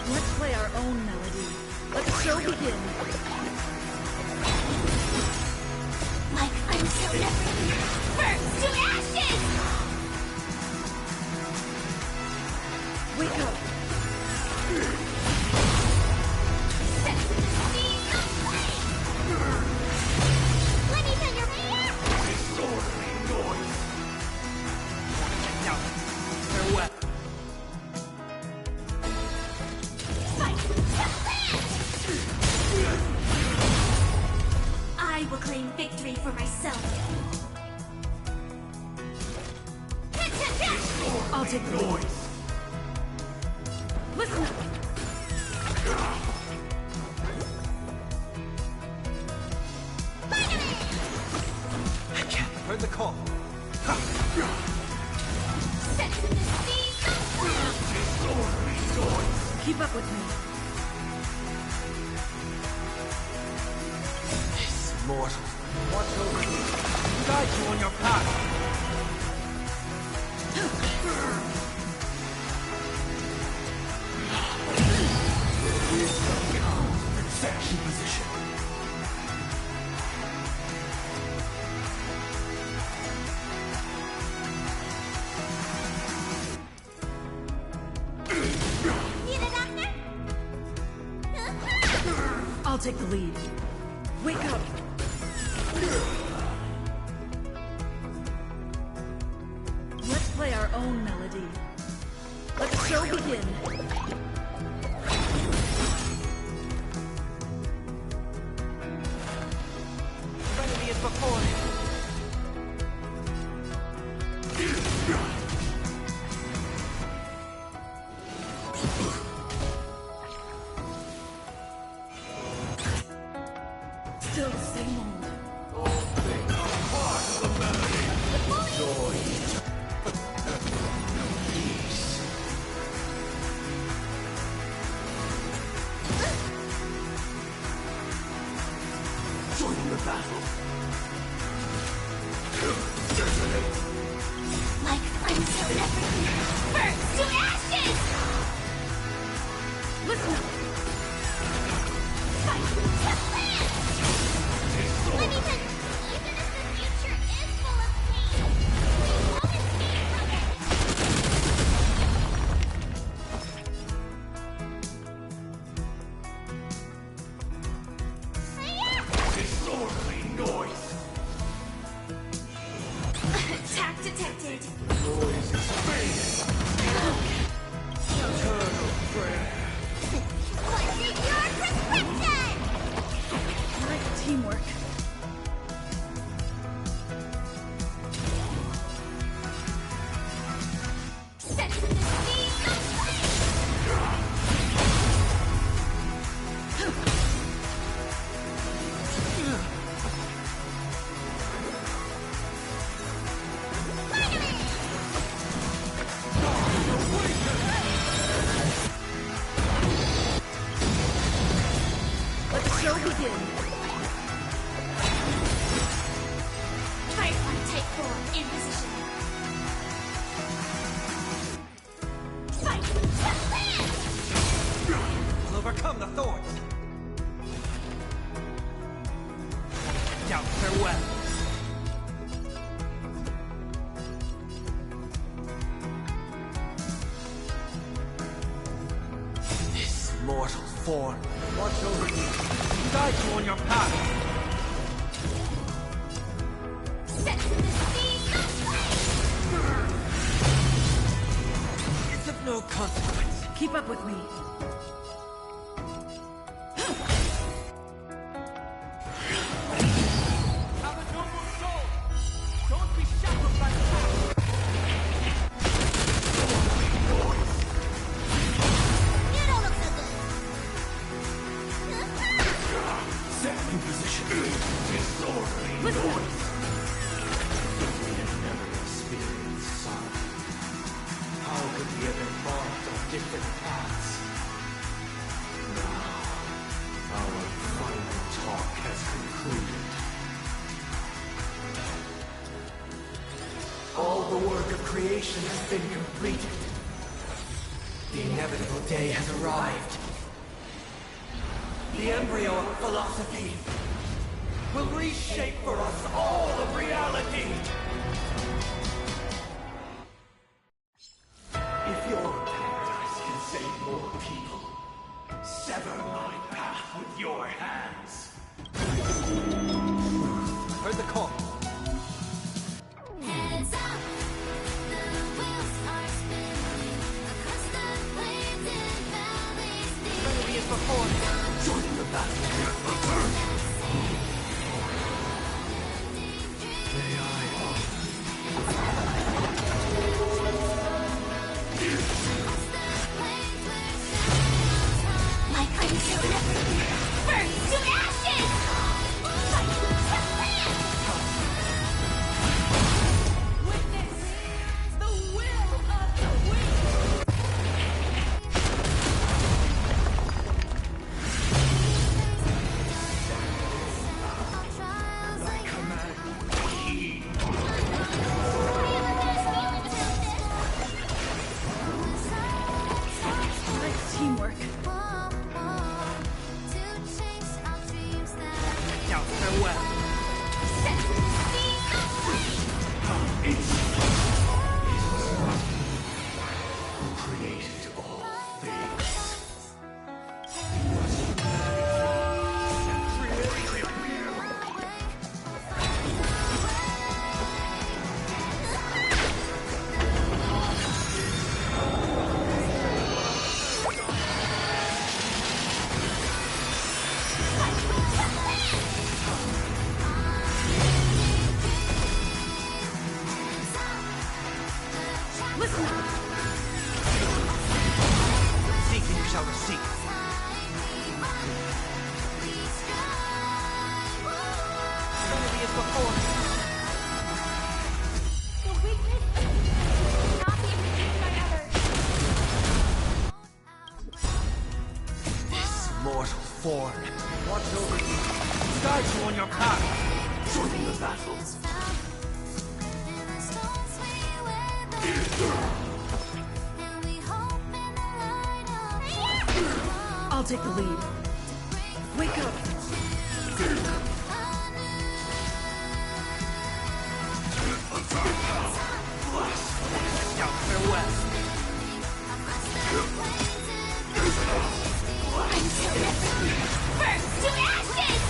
Let's play our own melody. Let the show begin. Like until everything burns to ashes! Wake up. Set to the seas of flame! Let me tell your man! Disorderly noise. Take out farewell. Fight to land! I will claim victory for myself. I'll take the lead. Listen up. Keep up with me. This mortal. Watch over you. Guide you on your path. Section position. Need a doctor? I'll take the lead. Wake up. Let's play our own melody. Let the show begin. Remedy is before you. Still the same old. All things are part of the melody. Joy. Peace. Join the battle. Like friends who never burns to ashes! Listen up. Fight to land! I mean, even if the future is full of pain, we won't escape from it! Disorderly noise. Attack detected! Noise is fading. Eternal prayer. What is your prescription? Nice teamwork. Set to the speed of Let the show begin. Firefly Type 4 in position. Fight to land! Will overcome the thorns. Now farewell. This mortal form. Watch over you. Guide you on your path. Set to the speed of It's of no consequence. Keep up with me. Have a noble soul. Don't be shackled by the past. You don't look so good. Set in position. Disorderly noise. We have never experienced sorrow. How could we have embarked on different paths? Now, our final talk has concluded. All the work of creation has been completed. The inevitable day has arrived. The embryo of philosophy will reshape for us all of reality. If your paradise can save more people, sever my path with your hands. Heard the call. Heads up, the wheels are spinning across the plains and valleys. Remedy is before you. Join the battle. May I offer Teamwork. Now farewell. Who created all things? Seek and you shall receive. It's gonna be as before. The weakness cannot be redeemed by others. This mortal form. Watch over you. Guide you on your path. Join the battle. I'll take the lead. Wake up. Now farewell. Burn to ashes!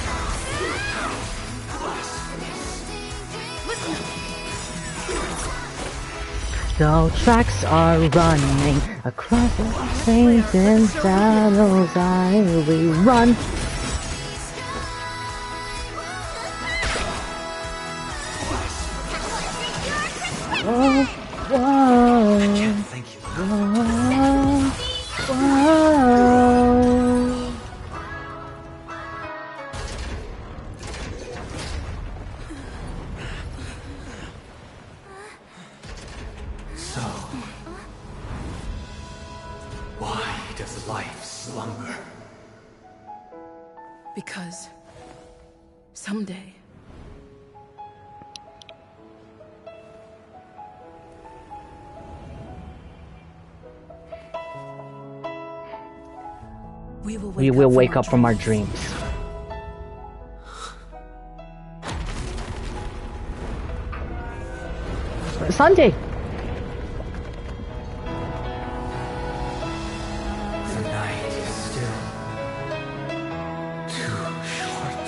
The tracks are running across the plains and shadows. I will run. Whoa, whoa. I can't thank you. Whoa, whoa. So, why does life slumber? Because someday we will wake up from our dreams. Sunday. The night is still too short.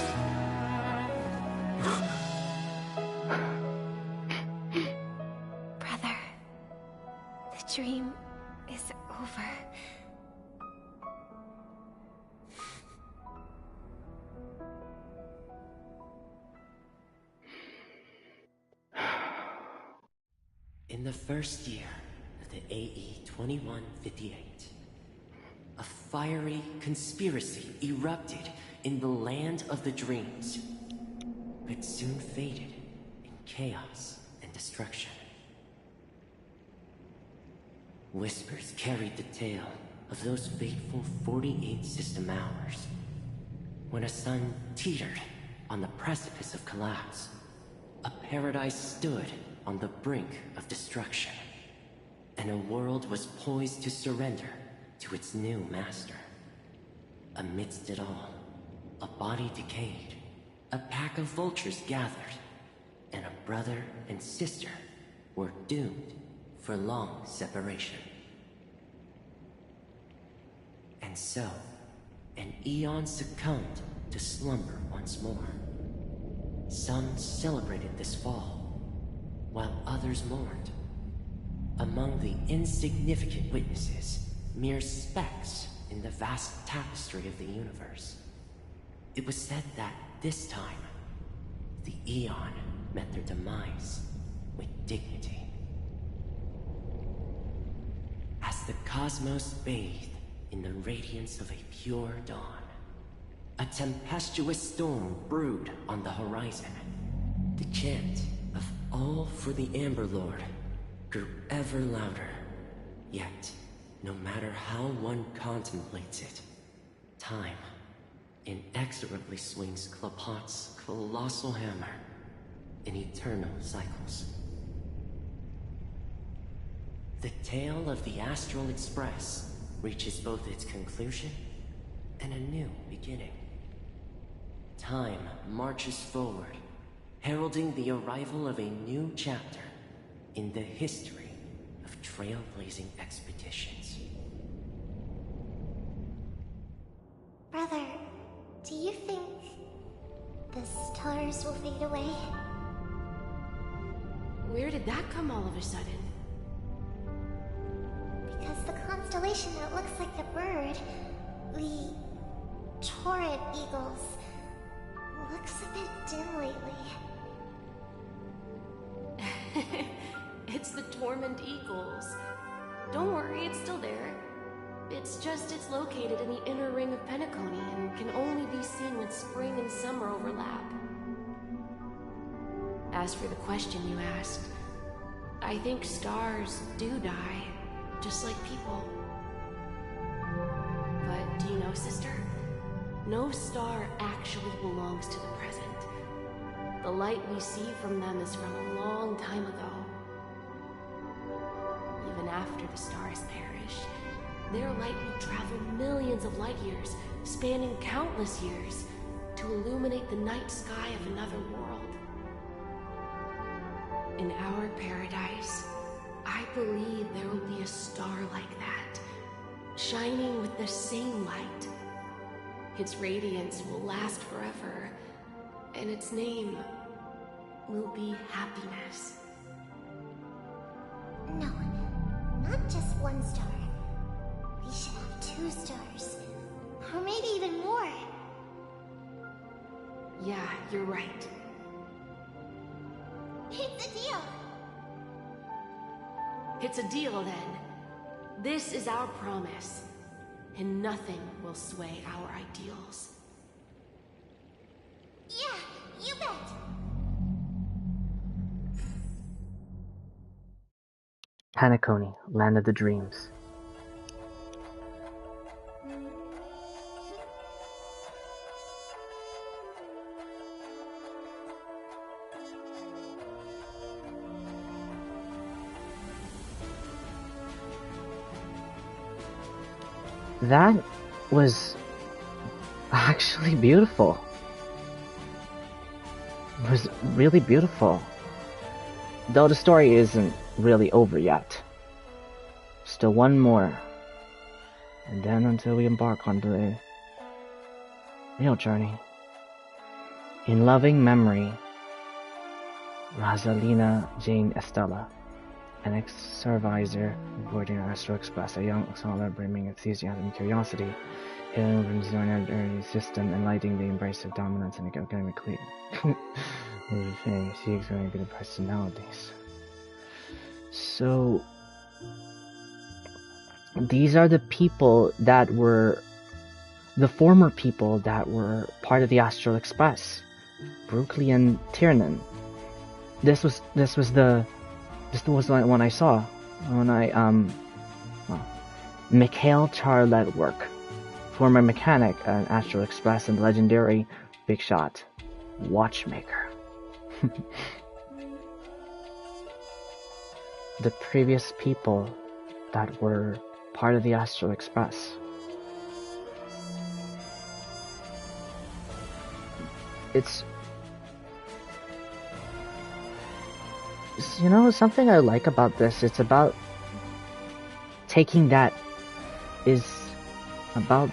Brother, the dream is over. In the first year of the AE 2158, a fiery conspiracy erupted in the land of the dreams, but soon faded in chaos and destruction. Whispers carried the tale of those fateful 48 system hours, when a sun teetered on the precipice of collapse. A paradise stood on the brink of destruction, and a world was poised to surrender to its new master. Amidst it all, a body decayed, a pack of vultures gathered, and a brother and sister were doomed for long separation. And so, an eon succumbed to slumber once more. Some celebrated this fall, while others mourned. Among the insignificant witnesses, mere specks in the vast tapestry of the universe. It was said that this time, the Eon met their demise with dignity. As the cosmos bathed in the radiance of a pure dawn, a tempestuous storm brewed on the horizon. The chant of "All for the Amber Lord" grew ever louder. Yet, no matter how one contemplates it, time inexorably swings Klapot's colossal hammer in eternal cycles. The tale of the Astral Express reaches both its conclusion and a new beginning. Time marches forward, heralding the arrival of a new chapter in the history of trailblazing expeditions. Brother, do you think the stars will fade away? Where did that come all of a sudden? Because the constellation that looks like a bird, the torrid eagles, looks a bit dim lately. It's the Torment Eagles. Don't worry, it's still there. It's just it's located in the inner ring of Penacony and can only be seen when spring and summer overlap. As for the question you asked, I think stars do die, just like people. But do you know, sister? No star actually belongs to the present. The light we see from them is from a long time ago. Even after the stars perish, their light will travel millions of light years, spanning countless years, to illuminate the night sky of another world. In our paradise, I believe there will be a star like that, shining with the same light. Its radiance will last forever, and its name will be happiness. No, not just one star. We should have 2 stars, or maybe even more. Yeah, you're right. It's a deal. It's a deal, then. This is our promise, and nothing will sway our ideals. Yeah, you bet. Penacony, Land of the Dreams. That was actually beautiful. It was really beautiful. Though the story isn't really over yet. Still one more. And then until we embark on the real journey. In loving memory, Rosalina Jane Estella, an ex-servizer aboard the Astro Express, a young scholar bringing enthusiasm and curiosity, hidden from the ordinary system and lighting the embrace of dominance and getting clear. She exhibiting good personalities. So these are the people that were the former people that were part of the Astral Express. Brooklyn and Tiernan. This was the one I saw when I Mikhail Charlet work, former mechanic at Astral Express and legendary big shot watchmaker. The previous people that were part of the Astral Express. It's you know, something I like about this, it's about taking that is about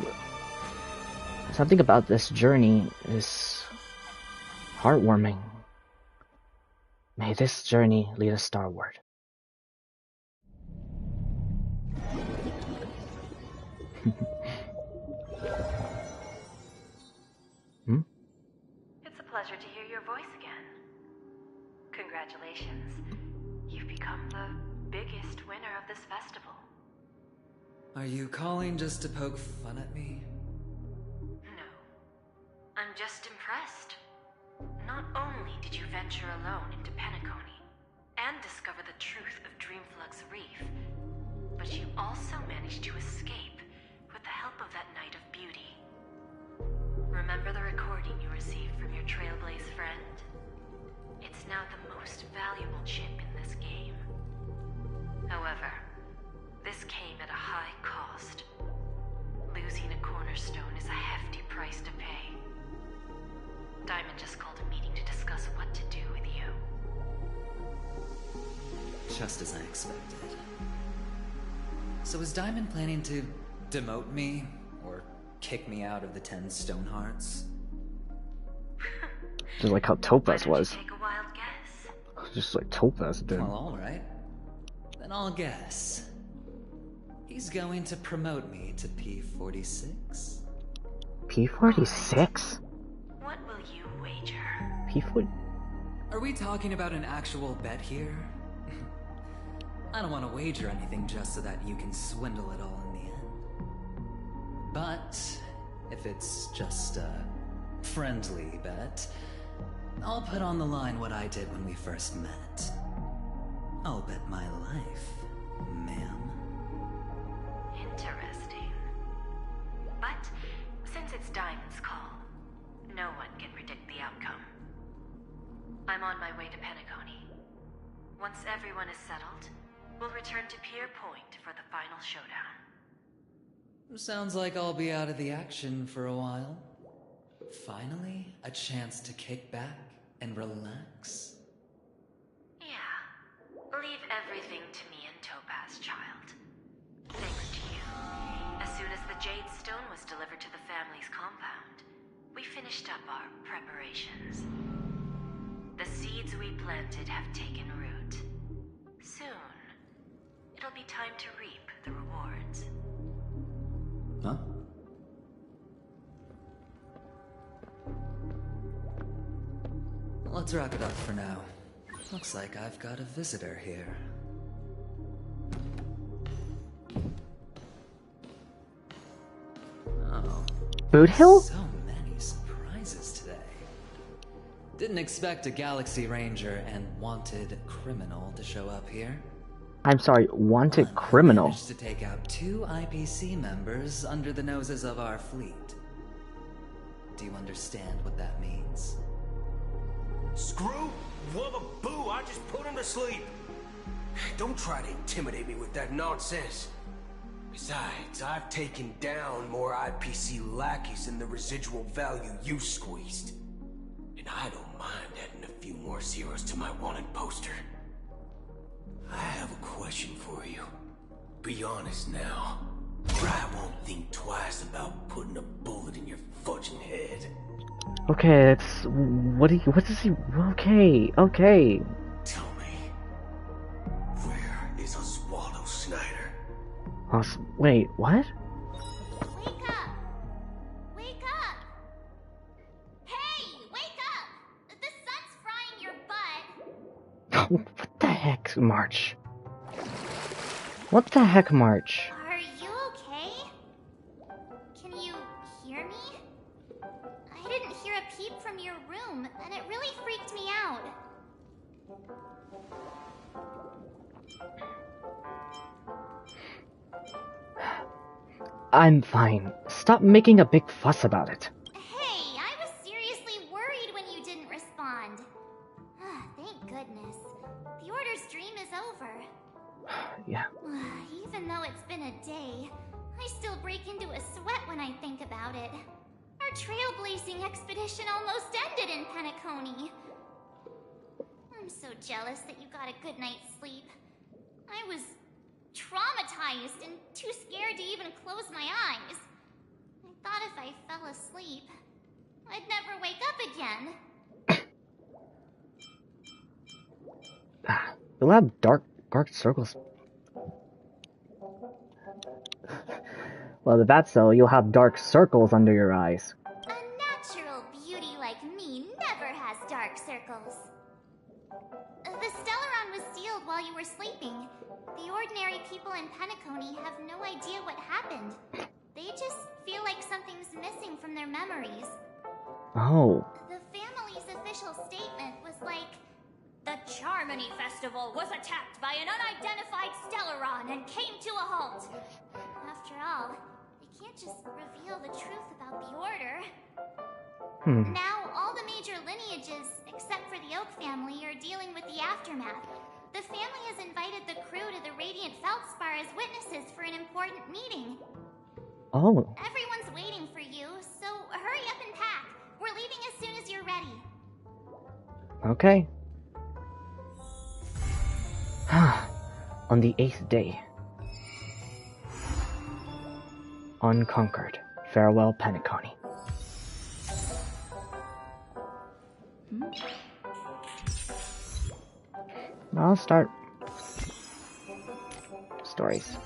something about this journey is heartwarming. May this journey lead us starward. It's a pleasure to hear your voice again. Congratulations. You've become the biggest winner of this festival. Are you calling just to poke fun at me? No. I'm just impressed. Not only did you venture alone into Penacony and discover the truth of Dreamflux Reef, but you also managed to escape with the help of that Knight of Beauty. Remember the recording you received from your Trailblaze friend? It's now the most valuable chip in this game. However, this came at a high cost. Diamond just called a meeting to discuss what to do with you. Just as I expected. So is Diamond planning to demote me? Or kick me out of the 10 Stonehearts? Just like how Topaz was. Take a wild guess. Just like Topaz did. Well, alright. Then I'll guess. He's going to promote me to P46? P46? What will you wager? P40? Are we talking about an actual bet here? I don't want to wager anything just so that you can swindle it all in the end. But if it's just a friendly bet, I'll put on the line what I did when we first met. I'll bet my life, ma'am. Interesting. But since it's Diamond's call, no one can predict the outcome. I'm on my way to Penacony. Once everyone is settled, we'll return to Pier Point for the final showdown. Sounds like I'll be out of the action for a while. Finally, a chance to kick back and relax. Yeah. Leave everything to me and Topaz, child. Thanks to you. As soon as the Jade Stone was delivered to the family's compound, we finished up our preparations. The seeds we planted have taken root. Soon, it'll be time to reap the rewards. Huh? Let's wrap it up for now. Looks like I've got a visitor here. Oh. Boothill? So many surprises today. Didn't expect a Galaxy Ranger and wanted criminal to show up here. I'm sorry, wanted criminal. Managed to take out 2 IPC members under the noses of our fleet. Do you understand what that means? Screw? Wubba boo, I just put him to sleep. Don't try to intimidate me with that nonsense. Besides, I've taken down more IPC lackeys than the residual value you squeezed. And I don't mind adding a few more zeros to my wanted poster. I have a question for you. Be honest now, or I won't think twice about putting a bullet in your fudging head. Okay, it's... what does he... Okay. Tell me, where is Oswaldo Snyder? Wait, what? Wake up! Wake up! Hey, wake up! The sun's frying your butt! What the heck, March? What the heck, March? Are you okay? Can you hear me? I didn't hear a peep from your room, and it really freaked me out. I'm fine. Stop making a big fuss about it. Hey, I was seriously worried when you didn't respond. Thank goodness. The Order's dream is over. Yeah. Even though it's been a day, I still break into a sweat when I think about it. Our trailblazing expedition almost ended in Penacony. I'm so jealous that you got a good night's sleep. I was traumatized and too scared to even close my eyes. I thought if I fell asleep, I'd never wake up again. You'll have dark circles. Well, if that's so, you'll have dark circles under your eyes. A natural beauty like me never has dark circles. The Stellaron was sealed while you were sleeping. The ordinary people in Penacony have no idea what happened. They just feel like something's missing from their memories. Oh. The family's official statement was like, "The Charmony Festival was attacked by an unidentified Stellaron and came to a halt." After all, they can't just reveal the truth about the Order. Now, all the major lineages, except for the Oak family, are dealing with the aftermath. The family has invited the crew to the Radiant Feldspar as witnesses for an important meeting. Oh. Everyone's waiting for you, so hurry up and pack. We're leaving as soon as you're ready. Okay. On the 8th day. Unconquered. Farewell, Penacony. I'll start stories.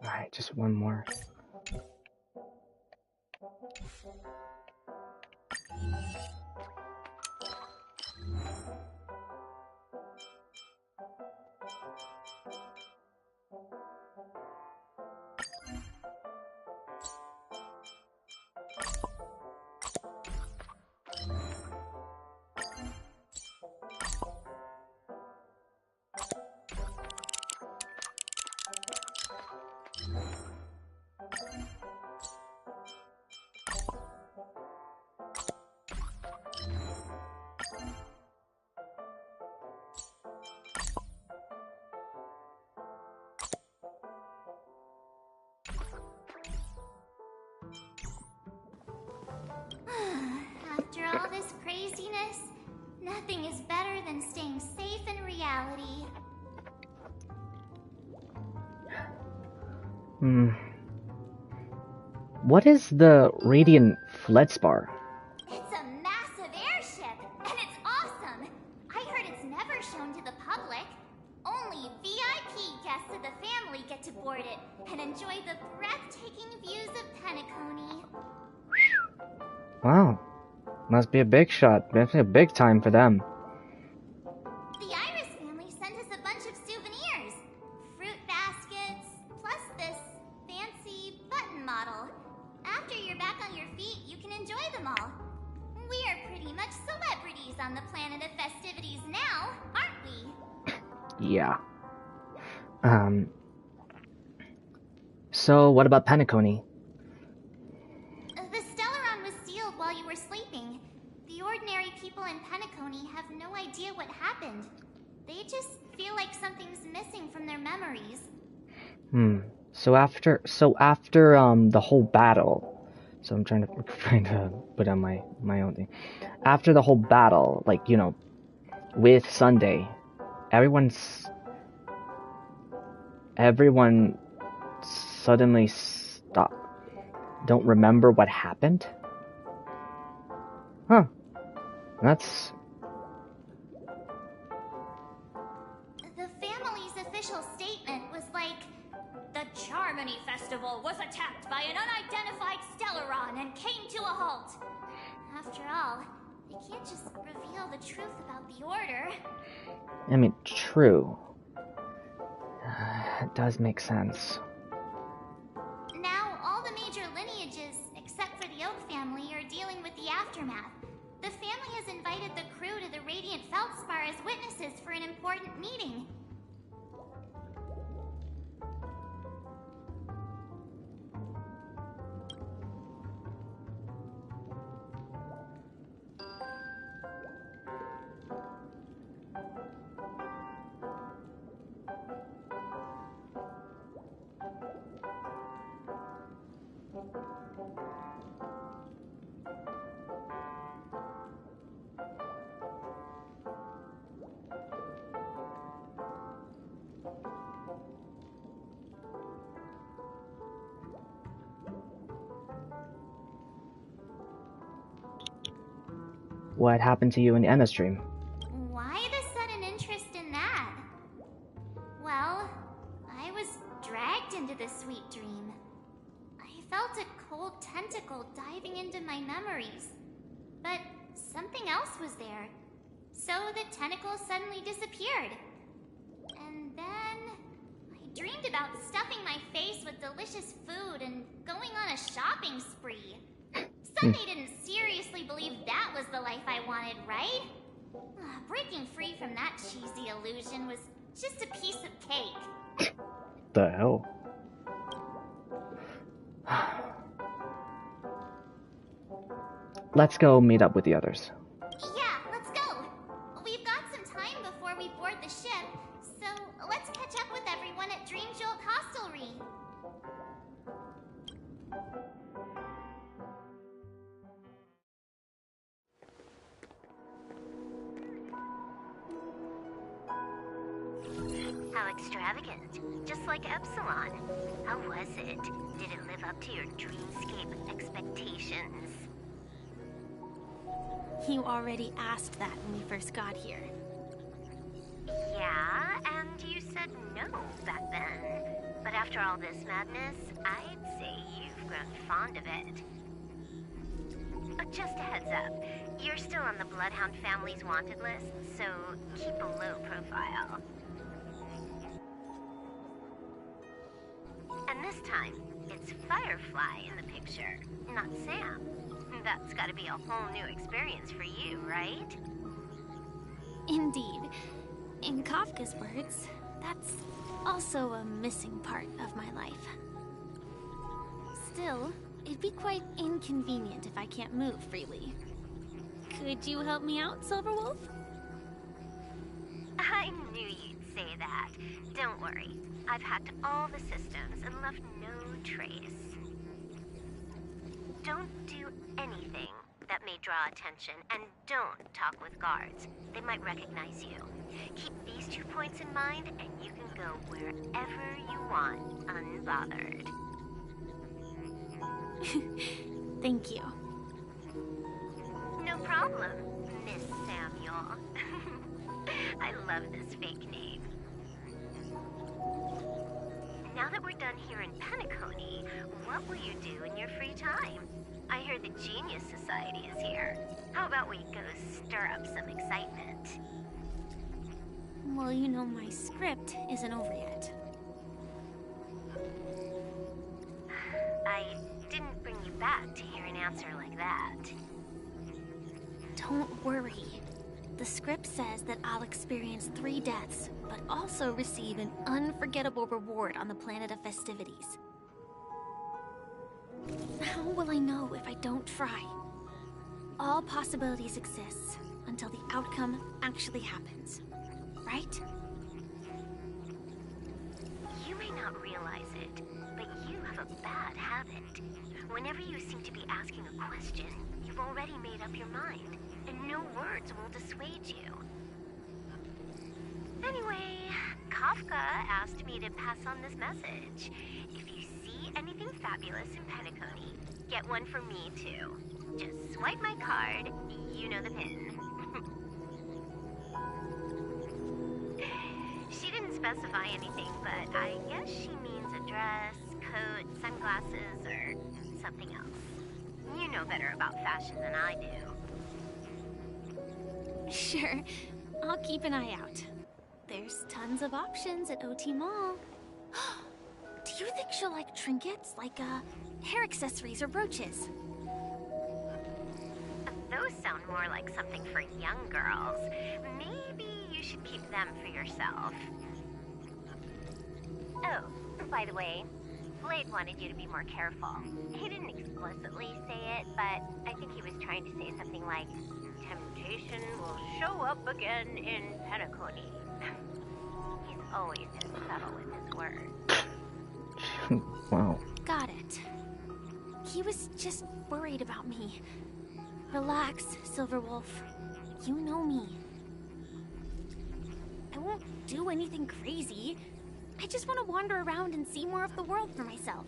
Alright, just one more. After all this craziness, nothing is better than staying safe in reality. What is the Radiant Fledspar? It's a massive airship, and it's awesome! I heard it's never shown to the public. Only VIP guests of the family get to board it and enjoy the breathtaking views of Penacony. Wow. Must be a big shot. Definitely a big time for them. The Iris family sent us a bunch of souvenirs. Fruit baskets, plus this fancy button model. After you're back on your feet, you can enjoy them all. We are pretty much celebrities on the planet of festivities now, aren't we? Yeah. So what about Penacony? The Stellaron was sealed while you were sleeping. The ordinary people in Penacony have no idea what happened. They just feel like something's missing from their memories. So after the whole battle, so I'm trying to put on my own thing. After the whole battle, like, you know, with Sunday, everyone suddenly don't remember what happened? Huh. That's... The family's official statement was like, the Charmony Festival was attacked by an unidentified Stellaron and came to a halt. After all, they can't just reveal the truth about the Order. I mean, true. It does make sense. Now, all the major lineages, except for the Oak family, are dealing with the aftermath. The family has invited the crew to the Radiant Feldspar as witnesses for an important meeting. what happened to you in Anna's dream. Why the sudden interest in that? Well, I was dragged into this sweet dream. I felt a cold tentacle diving into my memories. But something else was there. So the tentacle suddenly disappeared. And then I dreamed about stuffing my face with delicious food and going on a shopping spree. Sunday didn't seriously believe that was the life I wanted, right? Breaking free from that cheesy illusion was just a piece of cake. The hell? Let's go meet up with the others. Yeah, let's go. We've got some time before we board the ship, so let's catch up with everyone at Dream Jolt Hostelry. How extravagant. Just like Epsilon. How was it? Did it live up to your dreamscape expectations? You already asked that when we first got here. Yeah, and you said no back then. But after all this madness, I'd say you've grown fond of it. Just a heads up, you're still on the Bloodhound family's wanted list, so keep a low profile. And this time, it's Firefly in the picture, not Sam. That's gotta be a whole new experience for you, right? Indeed. In Kafka's words, that's also a missing part of my life. Still, it'd be quite inconvenient if I can't move freely. Could you help me out, Silverwolf? I knew you'd say that. Don't worry. I've hacked all the systems and left no trace. Don't do anything that may draw attention, and don't talk with guards. They might recognize you. Keep these 2 points in mind, and you can go wherever you want, unbothered. Thank you. No problem, Miss Samuel. I love this fake name. Now that we're done here in Penacony, what will you do in your free time? I heard the Genius Society is here. How about we go stir up some excitement? Well, you know my script isn't over yet. I didn't bring you back to hear an answer like that. Don't worry. The script says that I'll experience 3 deaths, but also receive an unforgettable reward on the planet of festivities. How will I know if I don't try? All possibilities exist until the outcome actually happens, right? You may not realize it, but you have a bad habit. Whenever you seem to be asking a question, you've already made up your mind, and no words will dissuade you. Anyway, Kafka asked me to pass on this message. If you see anything fabulous in Penacony, get one for me too. Just swipe my card, you know the pin. She didn't specify anything, but I guess she means a dress, coat, sunglasses, or something else. You know better about fashion than I do. Sure, I'll keep an eye out. There's tons of options at OT Mall. Do you think she'll like trinkets, like hair accessories or brooches? Those sound more like something for young girls. Maybe you should keep them for yourself. Oh, by the way, Blade wanted you to be more careful. He didn't explicitly say it, but I think he was trying to say something like, temptation will show up again in Penacony. He's always been subtle with his words. Wow. Got it. He was just worried about me. Relax, Silverwolf. You know me. I won't do anything crazy. I just want to wander around and see more of the world for myself.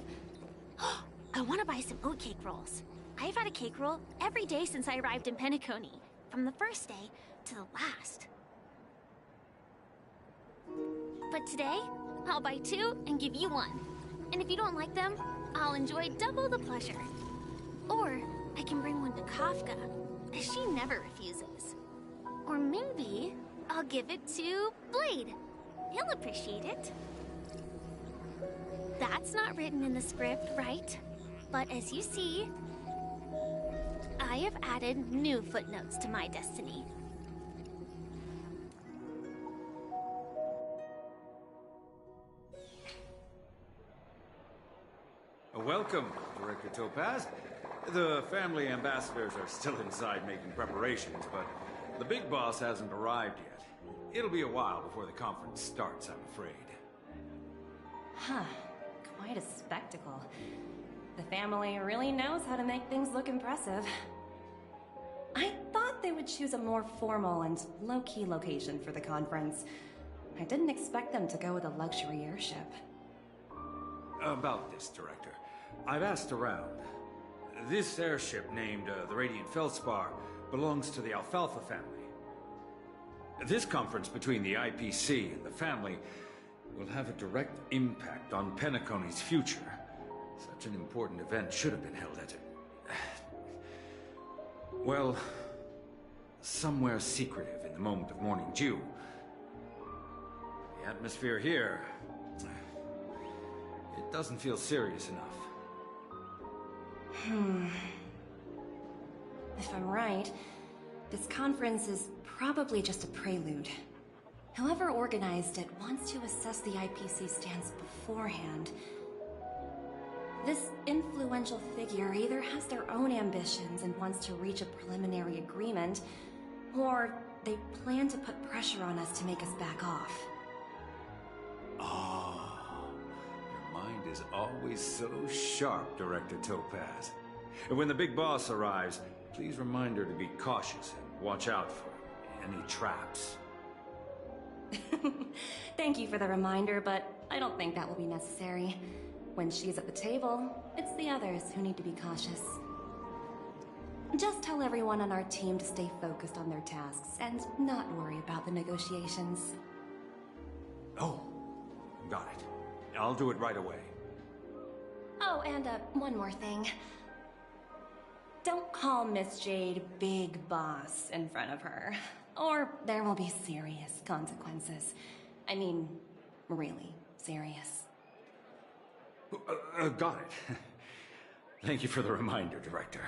I want to buy some oatcake rolls. I've had a cake roll every day since I arrived in Penacony. from the first day to the last. But today, I'll buy 2 and give you 1. And if you don't like them, I'll enjoy double the pleasure. Or I can bring one to Kafka, as she never refuses. Or maybe I'll give it to Blade. He'll appreciate it. That's not written in the script, right? But as you see, I have added new footnotes to my destiny. Welcome, Director Topaz. The family ambassadors are still inside making preparations, but the big boss hasn't arrived yet. It'll be a while before the conference starts, I'm afraid. Huh. Quite a spectacle. The family really knows how to make things look impressive. I thought they would choose a more formal and low-key location for the conference. I didn't expect them to go with a luxury airship. About this, Director. I've asked around. This airship, named the Radiant Feldspar, belongs to the Alfalfa family. This conference between the IPC and the family will have a direct impact on Penacony's future. Such an important event should have been held at well, somewhere secretive in the moment of morning dew. The atmosphere here, it doesn't feel serious enough. If I'm right, this conference is probably just a prelude. Whoever organized it wants to assess the IPC stance beforehand. This influential figure either has their own ambitions and wants to reach a preliminary agreement, or they plan to put pressure on us to make us back off. Your mind is always so sharp, Director Topaz. And when the big boss arrives, please remind her to be cautious and watch out for any traps. Thank you for the reminder, but I don't think that will be necessary. When she's at the table, it's the others who need to be cautious. Just tell everyone on our team to stay focused on their tasks and not worry about the negotiations. Oh, got it. I'll do it right away. Oh, and one more thing. Don't call Miss Jade Big Boss in front of her, or there will be serious consequences. I mean, really serious. Got it. Thank you for the reminder, Director.